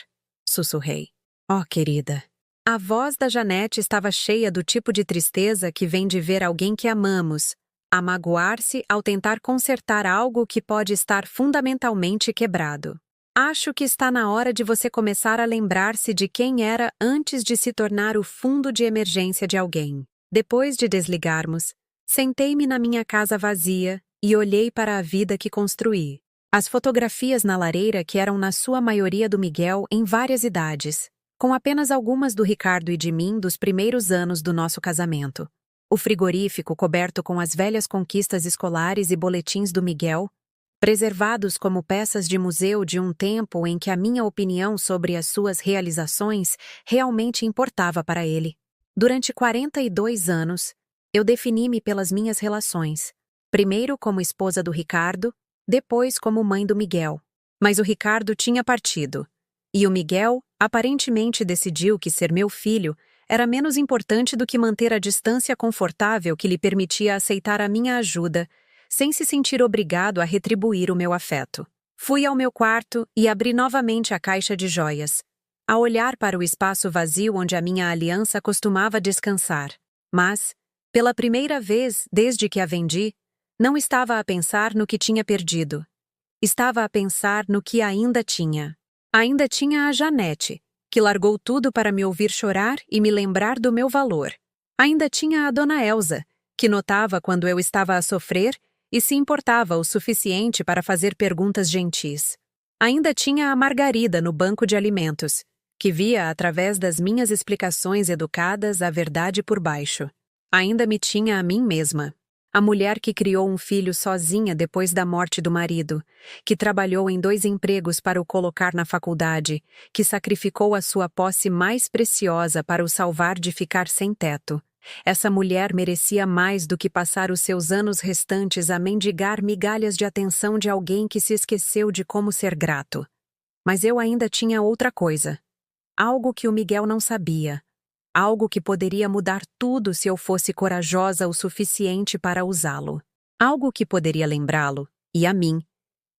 sussurrei. Oh, querida. A voz da Janete estava cheia do tipo de tristeza que vem de ver alguém que amamos, a magoar-se ao tentar consertar algo que pode estar fundamentalmente quebrado. Acho que está na hora de você começar a lembrar-se de quem era antes de se tornar o fundo de emergência de alguém. Depois de desligarmos, sentei-me na minha casa vazia e olhei para a vida que construí. As fotografias na lareira que eram na sua maioria do Miguel em várias idades, com apenas algumas do Ricardo e de mim dos primeiros anos do nosso casamento. O frigorífico coberto com as velhas conquistas escolares e boletins do Miguel, preservados como peças de museu de um tempo em que a minha opinião sobre as suas realizações realmente importava para ele. Durante 42 anos, eu defini-me pelas minhas relações, primeiro como esposa do Ricardo, depois como mãe do Miguel. Mas o Ricardo tinha partido, e o Miguel aparentemente decidiu que ser meu filho era menos importante do que manter a distância confortável que lhe permitia aceitar a minha ajuda, sem se sentir obrigado a retribuir o meu afeto. Fui ao meu quarto e abri novamente a caixa de joias, a olhar para o espaço vazio onde a minha aliança costumava descansar. Mas, pela primeira vez desde que a vendi, não estava a pensar no que tinha perdido. Estava a pensar no que ainda tinha. Ainda tinha a Janete, que largou tudo para me ouvir chorar e me lembrar do meu valor. Ainda tinha a Dona Elsa, que notava quando eu estava a sofrer e se importava o suficiente para fazer perguntas gentis. Ainda tinha a Margarida no banco de alimentos, que via através das minhas explicações educadas a verdade por baixo. Ainda me tinha a mim mesma. A mulher que criou um filho sozinha depois da morte do marido, que trabalhou em 2 empregos para o colocar na faculdade, que sacrificou a sua posse mais preciosa para o salvar de ficar sem teto. Essa mulher merecia mais do que passar os seus anos restantes a mendigar migalhas de atenção de alguém que se esqueceu de como ser grato. Mas eu ainda tinha outra coisa. Algo que o Miguel não sabia. Algo que poderia mudar tudo se eu fosse corajosa o suficiente para usá-lo. Algo que poderia lembrá-lo, e a mim,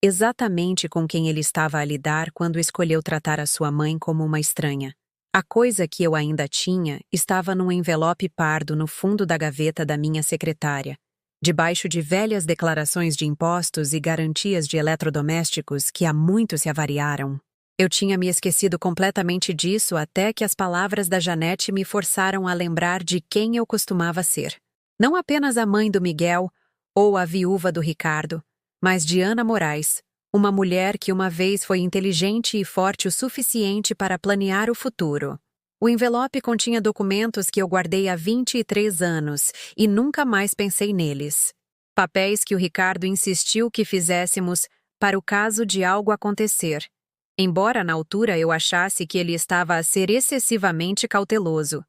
exatamente com quem ele estava a lidar quando escolheu tratar a sua mãe como uma estranha. A coisa que eu ainda tinha estava num envelope pardo no fundo da gaveta da minha secretária, debaixo de velhas declarações de impostos e garantias de eletrodomésticos que há muito se avariaram. Eu tinha me esquecido completamente disso até que as palavras da Janete me forçaram a lembrar de quem eu costumava ser. Não apenas a mãe do Miguel ou a viúva do Ricardo, mas de Ana Moraes, uma mulher que uma vez foi inteligente e forte o suficiente para planear o futuro. O envelope continha documentos que eu guardei há 23 anos e nunca mais pensei neles. Papéis que o Ricardo insistiu que fizéssemos para o caso de algo acontecer. Embora na altura eu achasse que ele estava a ser excessivamente cauteloso.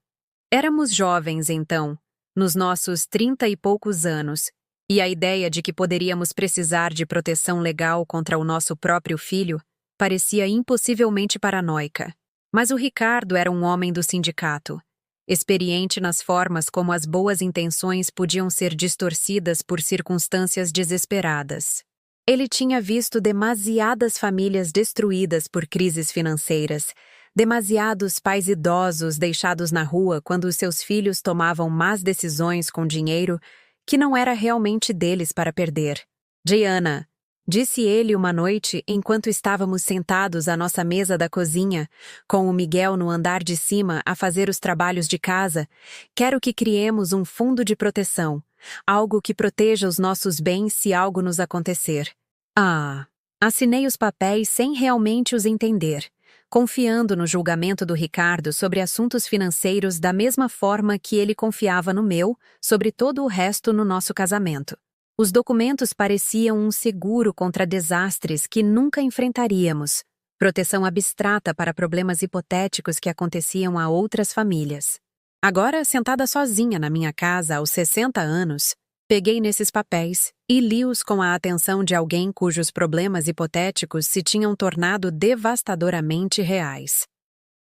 Éramos jovens, então, nos nossos 30 e poucos anos, e a ideia de que poderíamos precisar de proteção legal contra o nosso próprio filho parecia impossivelmente paranoica. Mas o Ricardo era um homem do sindicato, experiente nas formas como as boas intenções podiam ser distorcidas por circunstâncias desesperadas. Ele tinha visto demasiadas famílias destruídas por crises financeiras, demasiados pais idosos deixados na rua quando os seus filhos tomavam más decisões com dinheiro que não era realmente deles para perder. Diana, disse ele uma noite enquanto estávamos sentados à nossa mesa da cozinha, com o Miguel no andar de cima a fazer os trabalhos de casa, quero que criemos um fundo de proteção, algo que proteja os nossos bens se algo nos acontecer. Assinei os papéis sem realmente os entender, confiando no julgamento do Ricardo sobre assuntos financeiros da mesma forma que ele confiava no meu sobre todo o resto no nosso casamento. Os documentos pareciam um seguro contra desastres que nunca enfrentaríamos, proteção abstrata para problemas hipotéticos que aconteciam a outras famílias. Agora, sentada sozinha na minha casa aos 60 anos, peguei nesses papéis e li-os com a atenção de alguém cujos problemas hipotéticos se tinham tornado devastadoramente reais.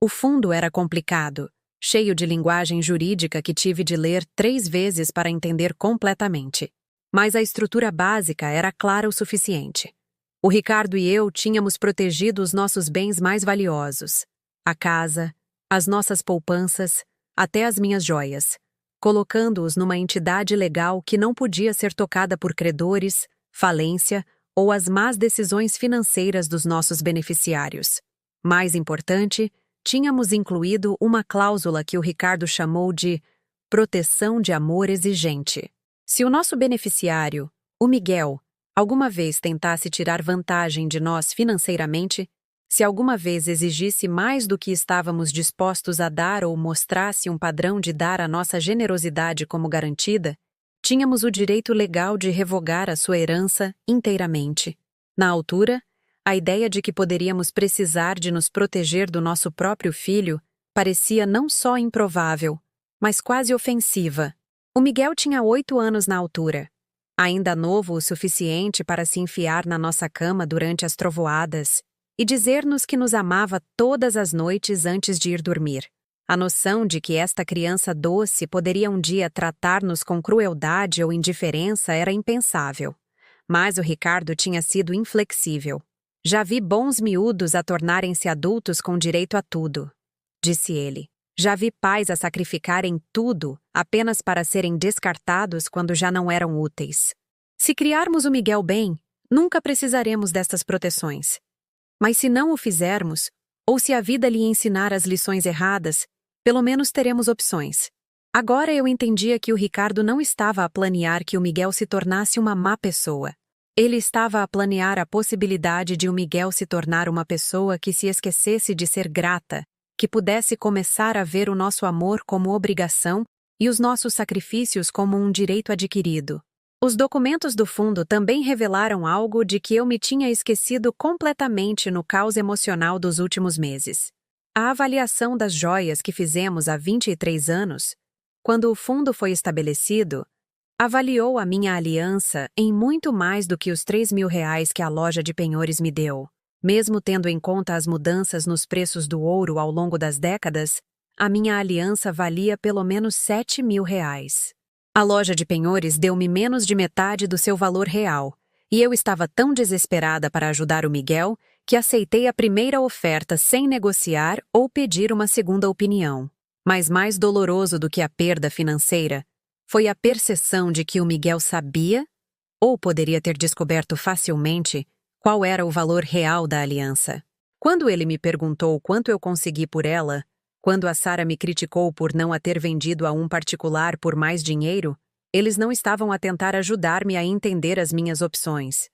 O fundo era complicado, cheio de linguagem jurídica que tive de ler 3 vezes para entender completamente. Mas a estrutura básica era clara o suficiente. O Ricardo e eu tínhamos protegido os nossos bens mais valiosos, a casa, as nossas poupanças, até as minhas joias, colocando-os numa entidade legal que não podia ser tocada por credores, falência ou as más decisões financeiras dos nossos beneficiários. Mais importante, tínhamos incluído uma cláusula que o Ricardo chamou de proteção de amor exigente. Se o nosso beneficiário, o Miguel, alguma vez tentasse tirar vantagem de nós financeiramente, se alguma vez exigisse mais do que estávamos dispostos a dar ou mostrasse um padrão de dar a nossa generosidade como garantida, tínhamos o direito legal de revogar a sua herança inteiramente. Na altura, a ideia de que poderíamos precisar de nos proteger do nosso próprio filho parecia não só improvável, mas quase ofensiva. O Miguel tinha 8 anos na altura, ainda novo o suficiente para se enfiar na nossa cama durante as trovoadas e dizer-nos que nos amava todas as noites antes de ir dormir. A noção de que esta criança doce poderia um dia tratar-nos com crueldade ou indiferença era impensável. Mas o Ricardo tinha sido inflexível. Já vi bons miúdos a tornarem-se adultos com direito a tudo, disse ele. Já vi pais a sacrificarem tudo apenas para serem descartados quando já não eram úteis. Se criarmos o Miguel bem, nunca precisaremos destas proteções. Mas se não o fizermos, ou se a vida lhe ensinar as lições erradas, pelo menos teremos opções. Agora eu entendia que o Ricardo não estava a planear que o Miguel se tornasse uma má pessoa. Ele estava a planear a possibilidade de o Miguel se tornar uma pessoa que se esquecesse de ser grata que pudesse começar a ver o nosso amor como obrigação e os nossos sacrifícios como um direito adquirido. Os documentos do fundo também revelaram algo de que eu me tinha esquecido completamente no caos emocional dos últimos meses. A avaliação das joias que fizemos há 23 anos, quando o fundo foi estabelecido, avaliou a minha aliança em muito mais do que os R$ 3.000 que a loja de penhores me deu. Mesmo tendo em conta as mudanças nos preços do ouro ao longo das décadas, a minha aliança valia pelo menos R$ 7.000. A loja de penhores deu-me menos de metade do seu valor real, e eu estava tão desesperada para ajudar o Miguel que aceitei a primeira oferta sem negociar ou pedir uma segunda opinião. Mas mais doloroso do que a perda financeira foi a percepção de que o Miguel sabia, ou poderia ter descoberto facilmente, qual era o valor real da aliança. Quando ele me perguntou quanto eu consegui por ela, quando a Sara me criticou por não a ter vendido a um particular por mais dinheiro, eles não estavam a tentar ajudar-me a entender as minhas opções.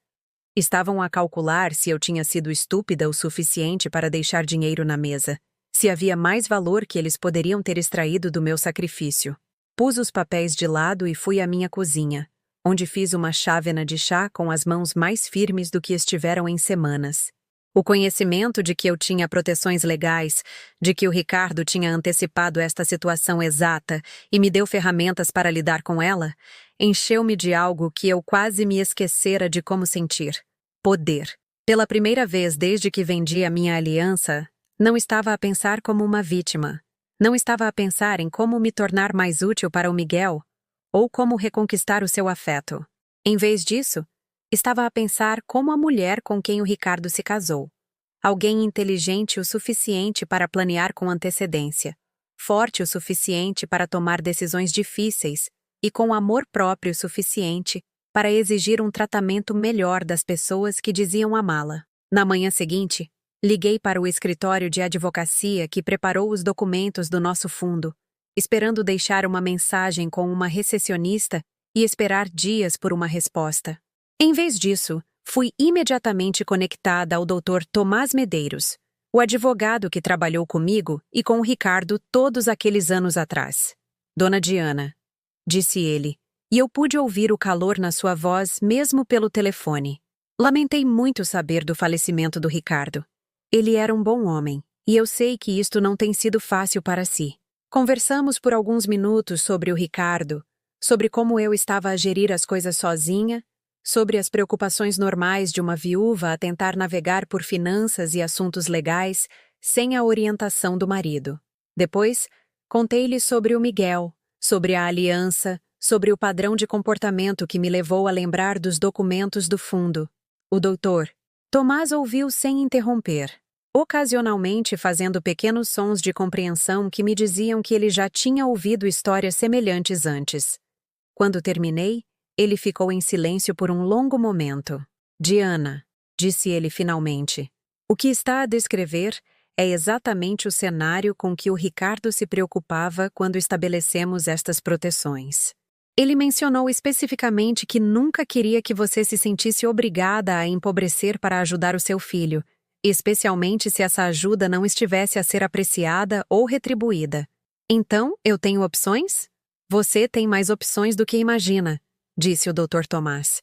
Estavam a calcular se eu tinha sido estúpida o suficiente para deixar dinheiro na mesa, se havia mais valor que eles poderiam ter extraído do meu sacrifício. Pus os papéis de lado e fui à minha cozinha, onde fiz uma chávena de chá com as mãos mais firmes do que estiveram em semanas. O conhecimento de que eu tinha proteções legais, de que o Ricardo tinha antecipado esta situação exata e me deu ferramentas para lidar com ela, encheu-me de algo que eu quase me esquecera de como sentir: poder. Pela primeira vez desde que vendi a minha aliança, não estava a pensar como uma vítima. Não estava a pensar em como me tornar mais útil para o Miguel ou como reconquistar o seu afeto. Em vez disso, estava a pensar como a mulher com quem o Ricardo se casou. Alguém inteligente o suficiente para planear com antecedência, forte o suficiente para tomar decisões difíceis e com amor próprio suficiente para exigir um tratamento melhor das pessoas que diziam amá-la. Na manhã seguinte, liguei para o escritório de advocacia que preparou os documentos do nosso fundo, esperando deixar uma mensagem com uma recepcionista e esperar dias por uma resposta. Em vez disso, fui imediatamente conectada ao Dr. Tomás Medeiros, o advogado que trabalhou comigo e com o Ricardo todos aqueles anos atrás. Dona Diana, disse ele, e eu pude ouvir o calor na sua voz mesmo pelo telefone. Lamentei muito saber do falecimento do Ricardo. Ele era um bom homem, e eu sei que isto não tem sido fácil para si. Conversamos por alguns minutos sobre o Ricardo, sobre como eu estava a gerir as coisas sozinha, sobre as preocupações normais de uma viúva a tentar navegar por finanças e assuntos legais sem a orientação do marido. Depois, contei-lhe sobre o Miguel, sobre a aliança, sobre o padrão de comportamento que me levou a lembrar dos documentos do fundo. O doutor Tomás ouviu sem interromper, ocasionalmente fazendo pequenos sons de compreensão que me diziam que ele já tinha ouvido histórias semelhantes antes. Quando terminei, ele ficou em silêncio por um longo momento. Diana, disse ele finalmente, o que está a descrever é exatamente o cenário com que o Ricardo se preocupava quando estabelecemos estas proteções. Ele mencionou especificamente que nunca queria que você se sentisse obrigada a empobrecer para ajudar o seu filho, especialmente se essa ajuda não estivesse a ser apreciada ou retribuída. Então, eu tenho opções? Você tem mais opções do que imagina, disse o Dr. Tomás.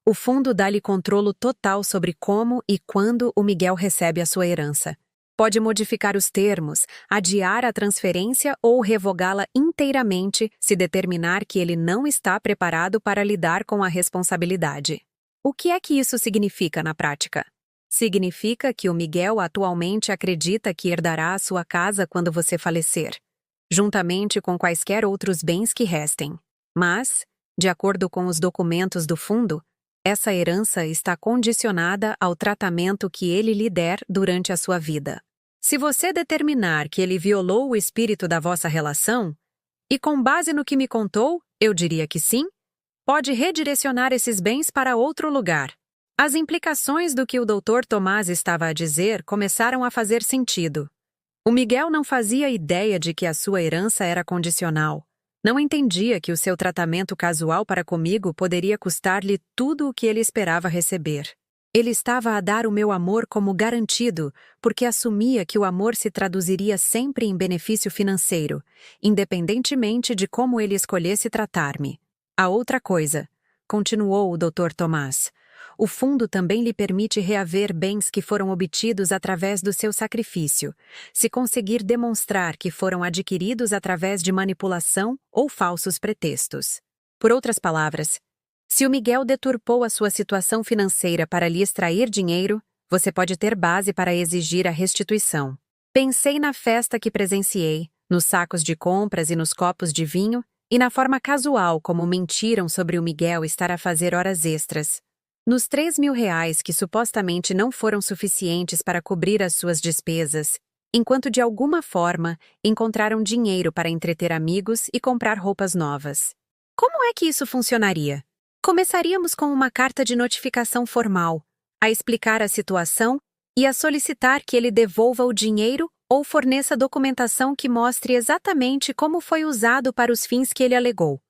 O fundo dá-lhe controle total sobre como e quando o Miguel recebe a sua herança. Pode modificar os termos, adiar a transferência ou revogá-la inteiramente se determinar que ele não está preparado para lidar com a responsabilidade. O que é que isso significa na prática? Significa que o Miguel atualmente acredita que herdará a sua casa quando você falecer, juntamente com quaisquer outros bens que restem. Mas, de acordo com os documentos do fundo, essa herança está condicionada ao tratamento que ele lhe der durante a sua vida. Se você determinar que ele violou o espírito da vossa relação, e com base no que me contou, eu diria que sim, pode redirecionar esses bens para outro lugar. As implicações do que o Dr. Tomás estava a dizer começaram a fazer sentido. O Miguel não fazia ideia de que a sua herança era condicional. Não entendia que o seu tratamento casual para comigo poderia custar-lhe tudo o que ele esperava receber. Ele estava a dar o meu amor como garantido, porque assumia que o amor se traduziria sempre em benefício financeiro, independentemente de como ele escolhesse tratar-me. A outra coisa, continuou o Dr. Tomás, o fundo também lhe permite reaver bens que foram obtidos através do seu sacrifício, se conseguir demonstrar que foram adquiridos através de manipulação ou falsos pretextos. Por outras palavras, se o Miguel deturpou a sua situação financeira para lhe extrair dinheiro, você pode ter base para exigir a restituição. Pensei na festa que presenciei, nos sacos de compras e nos copos de vinho, e na forma casual como mentiram sobre o Miguel estar a fazer horas extras. Nos R$ 3.000 que supostamente não foram suficientes para cobrir as suas despesas, enquanto de alguma forma encontraram dinheiro para entreter amigos e comprar roupas novas. Como é que isso funcionaria? Começaríamos com uma carta de notificação formal, a explicar a situação e a solicitar que ele devolva o dinheiro ou forneça documentação que mostre exatamente como foi usado para os fins que ele alegou.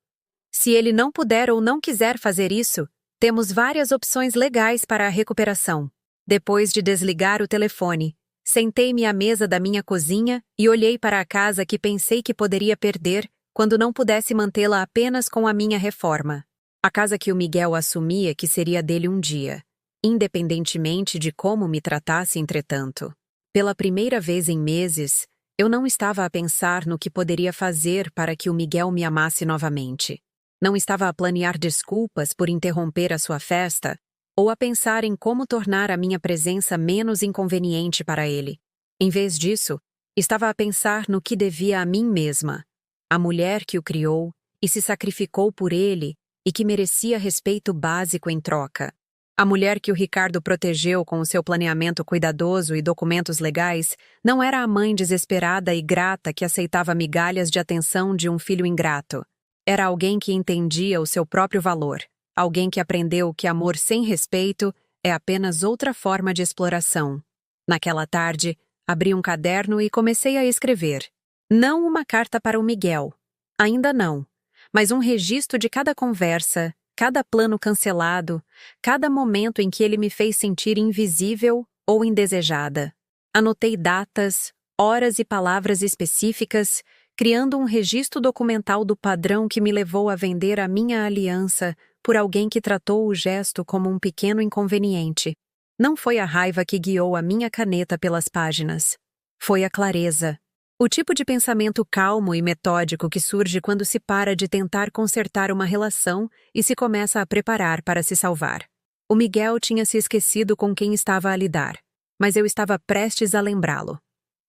Se ele não puder ou não quiser fazer isso, temos várias opções legais para a recuperação. Depois de desligar o telefone, sentei-me à mesa da minha cozinha e olhei para a casa que pensei que poderia perder quando não pudesse mantê-la apenas com a minha reforma. A casa que o Miguel assumia que seria dele um dia, independentemente de como me tratasse entretanto. Pela primeira vez em meses, eu não estava a pensar no que poderia fazer para que o Miguel me amasse novamente. Não estava a planear desculpas por interromper a sua festa, ou a pensar em como tornar a minha presença menos inconveniente para ele. Em vez disso, estava a pensar no que devia a mim mesma, a mulher que o criou e se sacrificou por ele e que merecia respeito básico em troca. A mulher que o Ricardo protegeu com o seu planeamento cuidadoso e documentos legais não era a mãe desesperada e grata que aceitava migalhas de atenção de um filho ingrato. Era alguém que entendia o seu próprio valor, alguém que aprendeu que amor sem respeito é apenas outra forma de exploração. Naquela tarde, abri um caderno e comecei a escrever. Não uma carta para o Miguel, ainda não, mas um registro de cada conversa, cada plano cancelado, cada momento em que ele me fez sentir invisível ou indesejada. Anotei datas, horas e palavras específicas, criando um registro documental do padrão que me levou a vender a minha aliança por alguém que tratou o gesto como um pequeno inconveniente. Não foi a raiva que guiou a minha caneta pelas páginas. Foi a clareza. O tipo de pensamento calmo e metódico que surge quando se para de tentar consertar uma relação e se começa a preparar para se salvar. O Miguel tinha se esquecido com quem estava a lidar, mas eu estava prestes a lembrá-lo.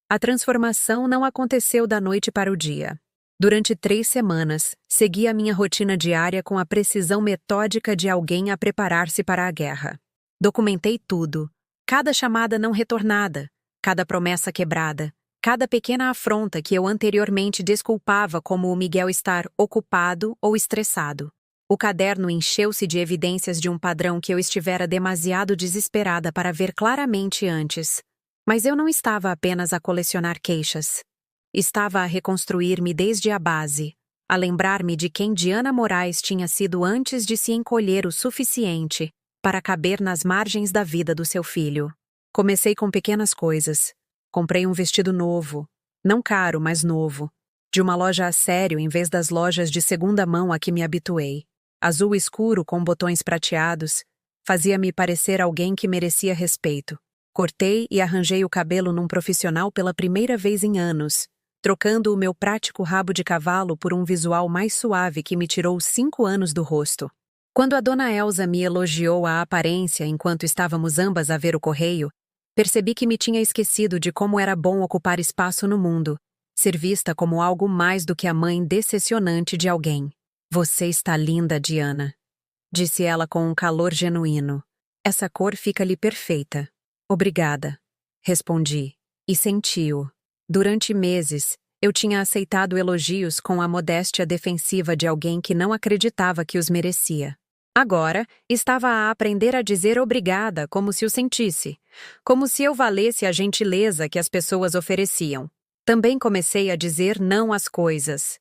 A transformação não aconteceu da noite para o dia. Durante 3 semanas, segui a minha rotina diária com a precisão metódica de alguém a preparar-se para a guerra. Documentei tudo, cada chamada não retornada, cada promessa quebrada, cada pequena afronta que eu anteriormente desculpava como o Miguel estar ocupado ou estressado. O caderno encheu-se de evidências de um padrão que eu estivera demasiado desesperada para ver claramente antes. Mas eu não estava apenas a colecionar queixas. Estava a reconstruir-me desde a base, a lembrar-me de quem Diana Moraes tinha sido antes de se encolher o suficiente para caber nas margens da vida do seu filho. Comecei com pequenas coisas. Comprei um vestido novo, não caro, mas novo, de uma loja a sério em vez das lojas de segunda mão a que me habituei. Azul escuro com botões prateados, fazia-me parecer alguém que merecia respeito. Cortei e arranjei o cabelo num profissional pela primeira vez em anos, trocando o meu prático rabo de cavalo por um visual mais suave que me tirou 5 anos do rosto. Quando a dona Elsa me elogiou a aparência enquanto estávamos ambas a ver o correio, percebi que me tinha esquecido de como era bom ocupar espaço no mundo, ser vista como algo mais do que a mãe decepcionante de alguém. Você está linda, Diana, disse ela com um calor genuíno. Essa cor fica-lhe perfeita. Obrigada, respondi, e senti-o. Durante meses, eu tinha aceitado elogios com a modéstia defensiva de alguém que não acreditava que os merecia. Agora, estava a aprender a dizer obrigada como se o sentisse, como se eu valesse a gentileza que as pessoas ofereciam. Também comecei a dizer não às coisas.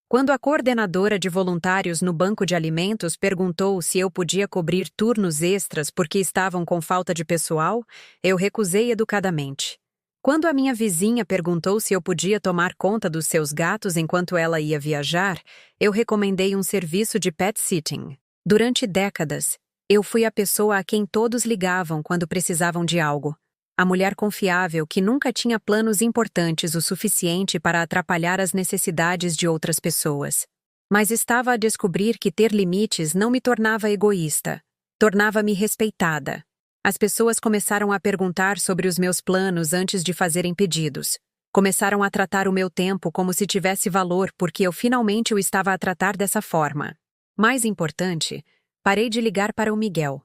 Quando a coordenadora de voluntários no banco de alimentos perguntou se eu podia cobrir turnos extras porque estavam com falta de pessoal, eu recusei educadamente. Quando a minha vizinha perguntou se eu podia tomar conta dos seus gatos enquanto ela ia viajar, eu recomendei um serviço de pet sitting. Durante décadas, eu fui a pessoa a quem todos ligavam quando precisavam de algo. A mulher confiável que nunca tinha planos importantes o suficiente para atrapalhar as necessidades de outras pessoas. Mas estava a descobrir que ter limites não me tornava egoísta, tornava-me respeitada. As pessoas começaram a perguntar sobre os meus planos antes de fazerem pedidos. Começaram a tratar o meu tempo como se tivesse valor porque eu finalmente o estava a tratar dessa forma. Mais importante, parei de ligar para o Miguel.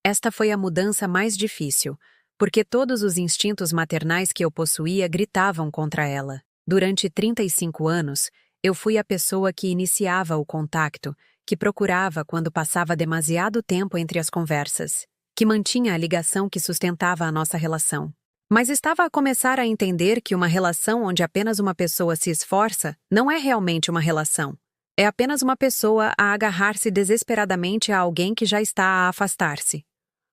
Esta foi a mudança mais difícil, porque todos os instintos maternais que eu possuía gritavam contra ela. Durante 35 anos, eu fui a pessoa que iniciava o contacto, que procurava quando passava demasiado tempo entre as conversas, que mantinha a ligação que sustentava a nossa relação. Mas estava a começar a entender que uma relação onde apenas uma pessoa se esforça não é realmente uma relação. É apenas uma pessoa a agarrar-se desesperadamente a alguém que já está a afastar-se.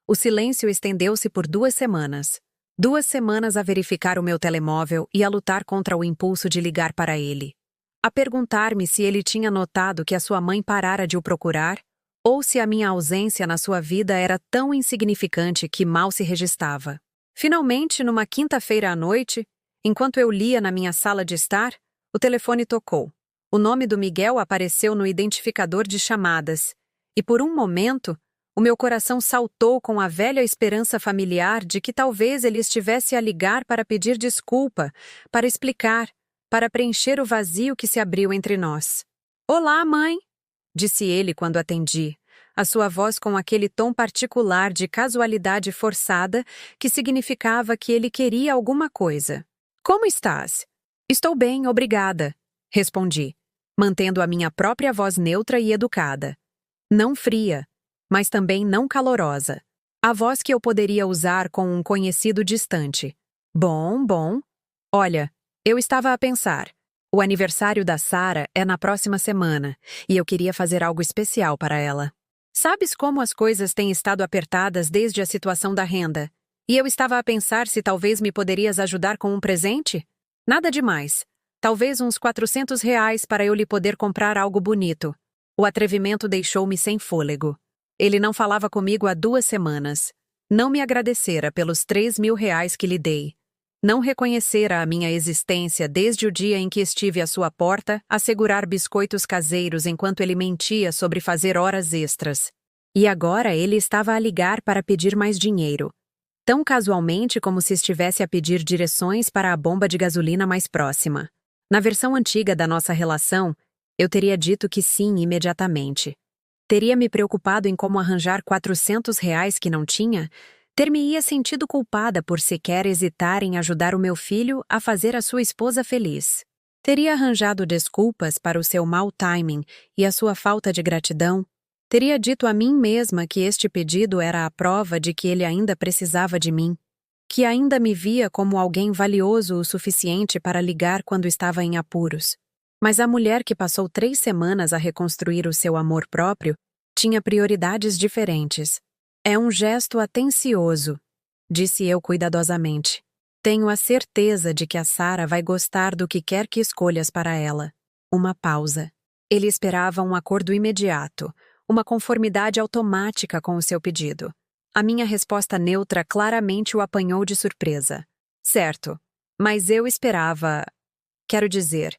O silêncio estendeu-se por 2 semanas. 2 semanas a verificar o meu telemóvel e a lutar contra o impulso de ligar para ele. A perguntar-me se ele tinha notado que a sua mãe parara de o procurar, ou se a minha ausência na sua vida era tão insignificante que mal se registrava. Finalmente, numa quinta-feira à noite, enquanto eu lia na minha sala de estar, o telefone tocou. O nome do Miguel apareceu no identificador de chamadas, e por um momento, o meu coração saltou com a velha esperança familiar de que talvez ele estivesse a ligar para pedir desculpa, para explicar, para preencher o vazio que se abriu entre nós. "Olá, mãe!" disse ele quando atendi, a sua voz com aquele tom particular de casualidade forçada que significava que ele queria alguma coisa. "Como estás?" "Estou bem, obrigada", respondi, mantendo a minha própria voz neutra e educada. Não fria, mas também não calorosa. A voz que eu poderia usar com um conhecido distante. Bom. Olha, eu estava a pensar. O aniversário da Sarah é na próxima semana, e eu queria fazer algo especial para ela. Sabes como as coisas têm estado apertadas desde a situação da renda? E eu estava a pensar se talvez me poderias ajudar com um presente? Nada demais. Talvez uns R$ 400 para eu lhe poder comprar algo bonito. O atrevimento deixou-me sem fôlego. Ele não falava comigo há 2 semanas. Não me agradecera pelos R$ 3.000 que lhe dei. Não reconhecera a minha existência desde o dia em que estive à sua porta a segurar biscoitos caseiros enquanto ele mentia sobre fazer horas extras. E agora ele estava a ligar para pedir mais dinheiro. Tão casualmente como se estivesse a pedir direções para a bomba de gasolina mais próxima. Na versão antiga da nossa relação, eu teria dito que sim imediatamente. Teria me preocupado em como arranjar R$ 400 que não tinha, ter-me-ia sentido culpada por sequer hesitar em ajudar o meu filho a fazer a sua esposa feliz. Teria arranjado desculpas para o seu mau timing e a sua falta de gratidão. Teria dito a mim mesma que este pedido era a prova de que ele ainda precisava de mim, que ainda me via como alguém valioso o suficiente para ligar quando estava em apuros. Mas a mulher que passou 3 semanas a reconstruir o seu amor próprio tinha prioridades diferentes. "É um gesto atencioso", disse eu cuidadosamente. "Tenho a certeza de que a Sarah vai gostar do que quer que escolhas para ela." Uma pausa. Ele esperava um acordo imediato, uma conformidade automática com o seu pedido. A minha resposta neutra claramente o apanhou de surpresa. "Certo, mas eu esperava... Quero dizer,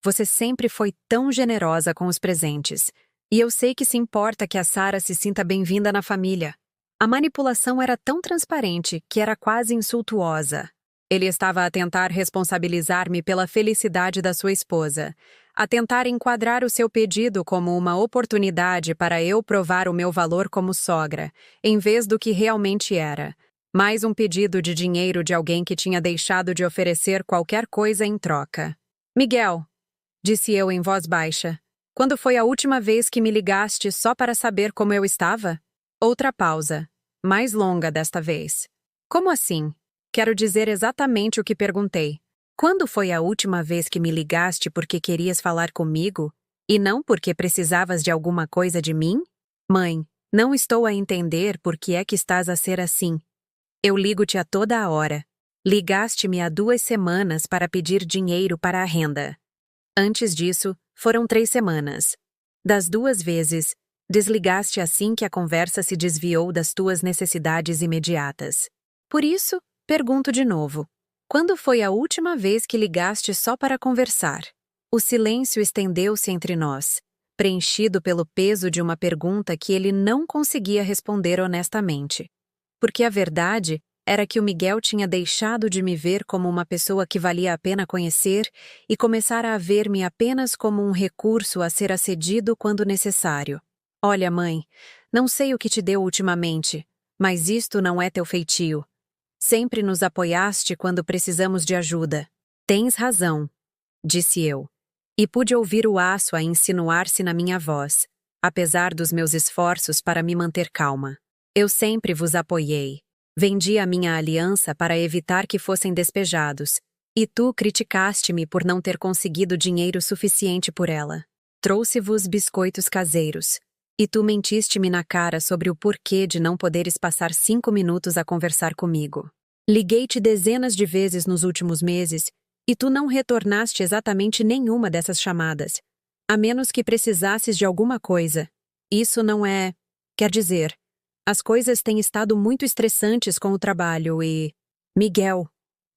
você sempre foi tão generosa com os presentes, e eu sei que se importa que a Sarah se sinta bem-vinda na família." A manipulação era tão transparente que era quase insultuosa. Ele estava a tentar responsabilizar-me pela felicidade da sua esposa, a tentar enquadrar o seu pedido como uma oportunidade para eu provar o meu valor como sogra, em vez do que realmente era. Mais um pedido de dinheiro de alguém que tinha deixado de oferecer qualquer coisa em troca. "Miguel", disse eu em voz baixa, "quando foi a última vez que me ligaste só para saber como eu estava?" Outra pausa, mais longa desta vez. "Como assim?" "Quero dizer exatamente o que perguntei. Quando foi a última vez que me ligaste porque querias falar comigo E não porque precisavas de alguma coisa de mim? Mãe, não estou a entender por que é que estás a ser assim. Eu ligo-te a toda a hora. Ligaste-me há 2 semanas para pedir dinheiro para a renda. Antes disso, foram 3 semanas. Das 2 vezes, desligaste assim que a conversa se desviou das tuas necessidades imediatas. Por isso, pergunto de novo. Quando foi a última vez que ligaste só para conversar? O silêncio estendeu-se entre nós, preenchido pelo peso de uma pergunta que ele não conseguia responder honestamente. Porque a verdade era que o Miguel tinha deixado de me ver como uma pessoa que valia a pena conhecer e começara a ver-me apenas como um recurso a ser acedido quando necessário. Olha, mãe, não sei o que te deu ultimamente, mas isto não é teu feitio. Sempre nos apoiaste quando precisamos de ajuda. Tens razão, disse eu. E pude ouvir o aço a insinuar-se na minha voz, apesar dos meus esforços para me manter calma. Eu sempre vos apoiei. Vendi a minha aliança para evitar que fossem despejados, e tu criticaste-me por não ter conseguido dinheiro suficiente por ela. Trouxe-vos biscoitos caseiros, e tu mentiste-me na cara sobre o porquê de não poderes passar 5 minutos a conversar comigo. Liguei-te dezenas de vezes nos últimos meses, e tu não retornaste exatamente nenhuma dessas chamadas, a menos que precisasses de alguma coisa. Isso não é... Quer dizer... As coisas têm estado muito estressantes com o trabalho e... Miguel,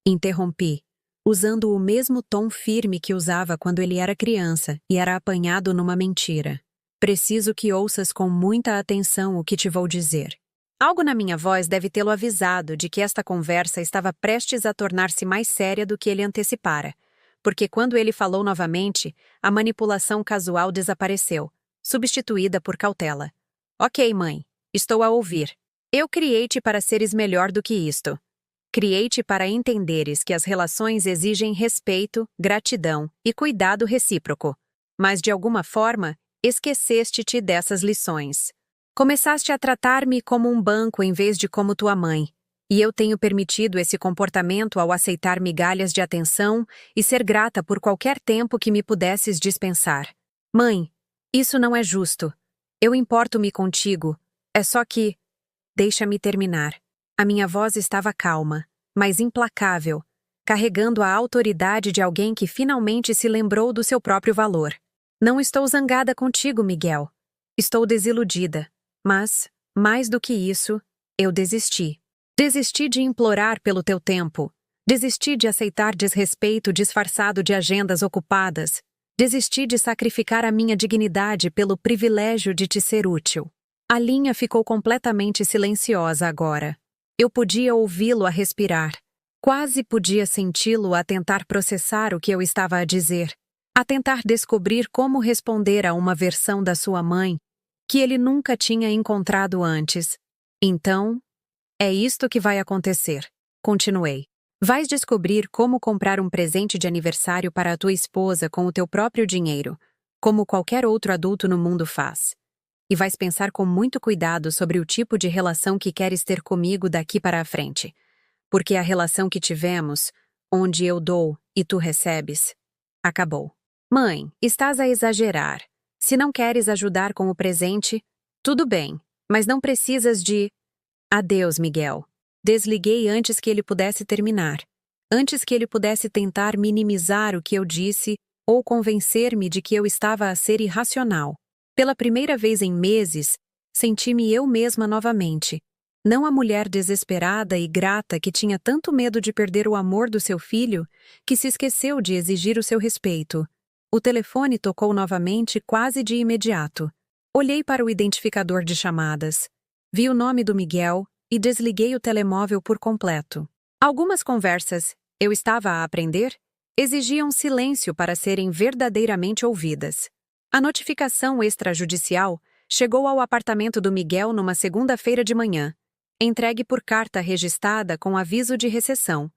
interrompi, usando o mesmo tom firme que usava quando ele era criança e era apanhado numa mentira. Preciso que ouças com muita atenção o que te vou dizer. Algo na minha voz deve tê-lo avisado de que esta conversa estava prestes a tornar-se mais séria do que ele antecipara, porque quando ele falou novamente, a manipulação casual desapareceu, substituída por cautela. Ok, mãe. Estou a ouvir. Eu criei-te para seres melhor do que isto. Criei-te para entenderes que as relações exigem respeito, gratidão e cuidado recíproco. Mas, de alguma forma, esqueceste-te dessas lições. Começaste a tratar-me como um banco em vez de como tua mãe. E eu tenho permitido esse comportamento ao aceitar migalhas de atenção e ser grata por qualquer tempo que me pudesses dispensar. Mãe, isso não é justo. Eu importo-me contigo. É só que... Deixa-me terminar. A minha voz estava calma, mas implacável, carregando a autoridade de alguém que finalmente se lembrou do seu próprio valor. Não estou zangada contigo, Miguel. Estou desiludida. Mas, mais do que isso, eu desisti. Desisti de implorar pelo teu tempo. Desisti de aceitar desrespeito disfarçado de agendas ocupadas. Desisti de sacrificar a minha dignidade pelo privilégio de te ser útil. A linha ficou completamente silenciosa agora. Eu podia ouvi-lo a respirar. Quase podia senti-lo a tentar processar o que eu estava a dizer, a tentar descobrir como responder a uma versão da sua mãe que ele nunca tinha encontrado antes. Então, é isto que vai acontecer. Continuei. Vais descobrir como comprar um presente de aniversário para a tua esposa com o teu próprio dinheiro, como qualquer outro adulto no mundo faz. E vais pensar com muito cuidado sobre o tipo de relação que queres ter comigo daqui para a frente. Porque a relação que tivemos, onde eu dou e tu recebes, acabou. Mãe, estás a exagerar. Se não queres ajudar com o presente, tudo bem, mas não precisas de... Adeus, Miguel. Desliguei antes que ele pudesse terminar. Antes que ele pudesse tentar minimizar o que eu disse ou convencer-me de que eu estava a ser irracional. Pela primeira vez em meses, senti-me eu mesma novamente. Não a mulher desesperada e grata que tinha tanto medo de perder o amor do seu filho, que se esqueceu de exigir o seu respeito. O telefone tocou novamente quase de imediato. Olhei para o identificador de chamadas. Vi o nome do Miguel e desliguei o telemóvel por completo. Algumas conversas, eu estava a aprender, exigiam silêncio para serem verdadeiramente ouvidas. A notificação extrajudicial chegou ao apartamento do Miguel numa segunda-feira de manhã, entregue por carta registrada com aviso de recepção,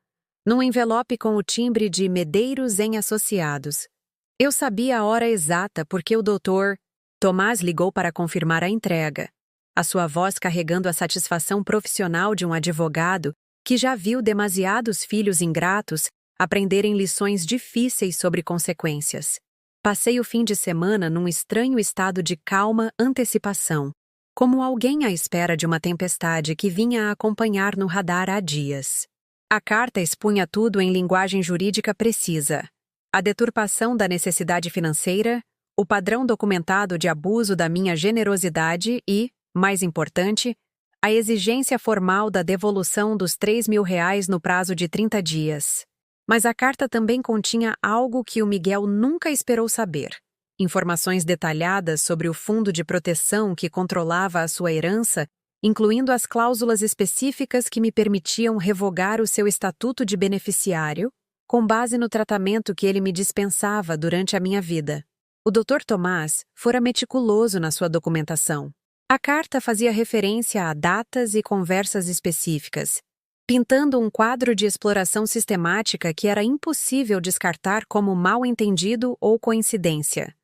num envelope com o timbre de Medeiros em Associados. Eu sabia a hora exata porque o doutor Tomás ligou para confirmar a entrega, a sua voz carregando a satisfação profissional de um advogado que já viu demasiados filhos ingratos aprenderem lições difíceis sobre consequências. Passei o fim de semana num estranho estado de calma antecipação, como alguém à espera de uma tempestade que vinha a acompanhar no radar há dias. A carta expunha tudo em linguagem jurídica precisa: a deturpação da necessidade financeira, o padrão documentado de abuso da minha generosidade e, mais importante, a exigência formal da devolução dos R$ 3.000 no prazo de 30 dias. Mas a carta também continha algo que o Miguel nunca esperou saber: informações detalhadas sobre o fundo de proteção que controlava a sua herança, incluindo as cláusulas específicas que me permitiam revogar o seu estatuto de beneficiário, com base no tratamento que ele me dispensava durante a minha vida. O Dr. Tomás fora meticuloso na sua documentação. A carta fazia referência a datas e conversas específicas, pintando um quadro de exploração sistemática que era impossível descartar como mal-entendido ou coincidência.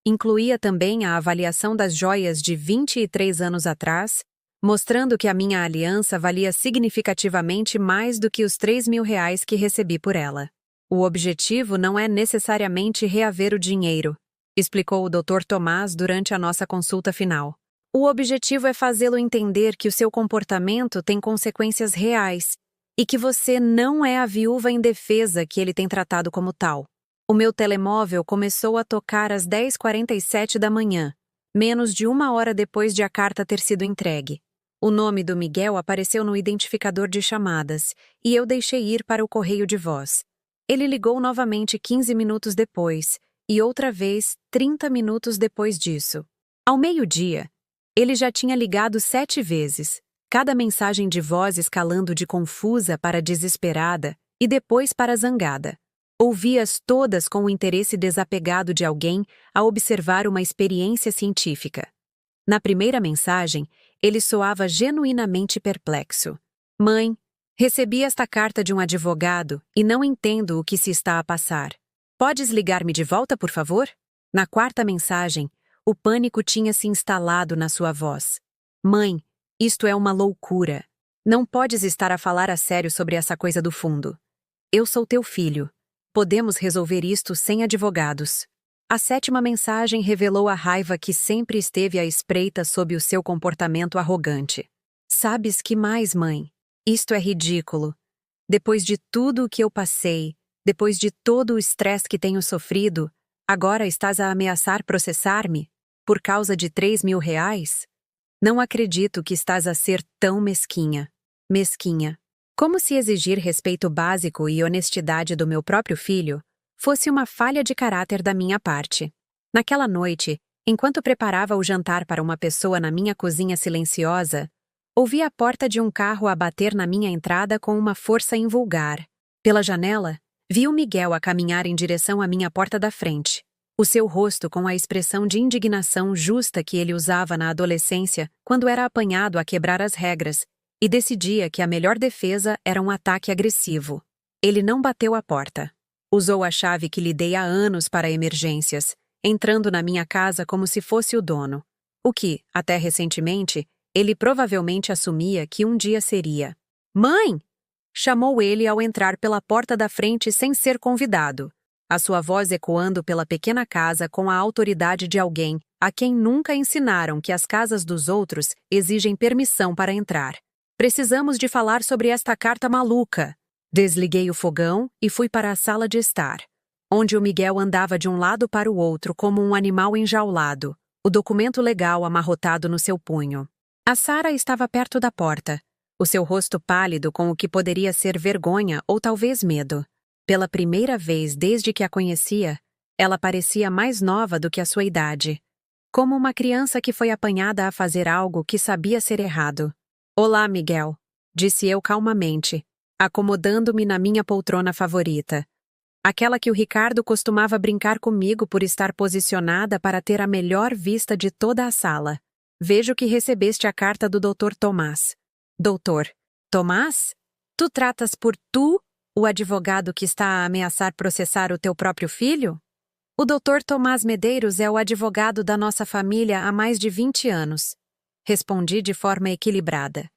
Incluía também a avaliação das joias de 23 anos atrás, mostrando que a minha aliança valia significativamente mais do que os R$ 3.000 que recebi por ela. O objetivo não é necessariamente reaver o dinheiro, explicou o Dr. Tomás durante a nossa consulta final. O objetivo é fazê-lo entender que o seu comportamento tem consequências reais e que você não é a viúva indefesa que ele tem tratado como tal. O meu telemóvel começou a tocar às 10h47 da manhã, menos de 1 hora depois de a carta ter sido entregue. O nome do Miguel apareceu no identificador de chamadas e eu deixei ir para o correio de voz. Ele ligou novamente 15 minutos depois e outra vez 30 minutos depois disso. Ao meio-dia, ele já tinha ligado 7 vezes, cada mensagem de voz escalando de confusa para desesperada e depois para zangada. Ouvi-as todas com o interesse desapegado de alguém a observar uma experiência científica. Na primeira mensagem, ele soava genuinamente perplexo. Mãe, recebi esta carta de um advogado e não entendo o que se está a passar. Podes ligar-me de volta, por favor? Na quarta mensagem, o pânico tinha se instalado na sua voz. Mãe, isto é uma loucura. Não podes estar a falar a sério sobre essa coisa do fundo. Eu sou teu filho. Podemos resolver isto sem advogados. A sétima mensagem revelou a raiva que sempre esteve à espreita sob o seu comportamento arrogante. Sabes que mais, mãe? Isto é ridículo. Depois de tudo o que eu passei, depois de todo o estresse que tenho sofrido, agora estás a ameaçar processar-me? Por causa de R$ 3.000? Não acredito que estás a ser tão mesquinha. Mesquinha. Como se exigir respeito básico e honestidade do meu próprio filho fosse uma falha de caráter da minha parte. Naquela noite, enquanto preparava o jantar para uma pessoa na minha cozinha silenciosa, ouvi a porta de um carro a bater na minha entrada com uma força invulgar. Pela janela, vi o Miguel a caminhar em direção à minha porta da frente. O seu rosto com a expressão de indignação justa que ele usava na adolescência quando era apanhado a quebrar as regras e decidia que a melhor defesa era um ataque agressivo. Ele não bateu à porta. Usou a chave que lhe dei há anos para emergências, entrando na minha casa como se fosse o dono. O que, até recentemente, ele provavelmente assumia que um dia seria. Mãe! Chamou ele ao entrar pela porta da frente sem ser convidado, a sua voz ecoando pela pequena casa com a autoridade de alguém a quem nunca ensinaram que as casas dos outros exigem permissão para entrar. Precisamos de falar sobre esta carta maluca. Desliguei o fogão e fui para a sala de estar, onde o Miguel andava de um lado para o outro como um animal enjaulado, o documento legal amarrotado no seu punho. A Sara estava perto da porta, o seu rosto pálido com o que poderia ser vergonha ou talvez medo. Pela primeira vez desde que a conhecia, ela parecia mais nova do que a sua idade, como uma criança que foi apanhada a fazer algo que sabia ser errado. Olá, Miguel, disse eu calmamente, acomodando-me na minha poltrona favorita. Aquela que o Ricardo costumava brincar comigo por estar posicionada para ter a melhor vista de toda a sala. Vejo que recebeste a carta do Dr. Tomás. Doutor Tomás? Tu tratas por tu o advogado que está a ameaçar processar o teu próprio filho? O Dr. Tomás Medeiros é o advogado da nossa família há mais de 20 anos. Respondi de forma equilibrada.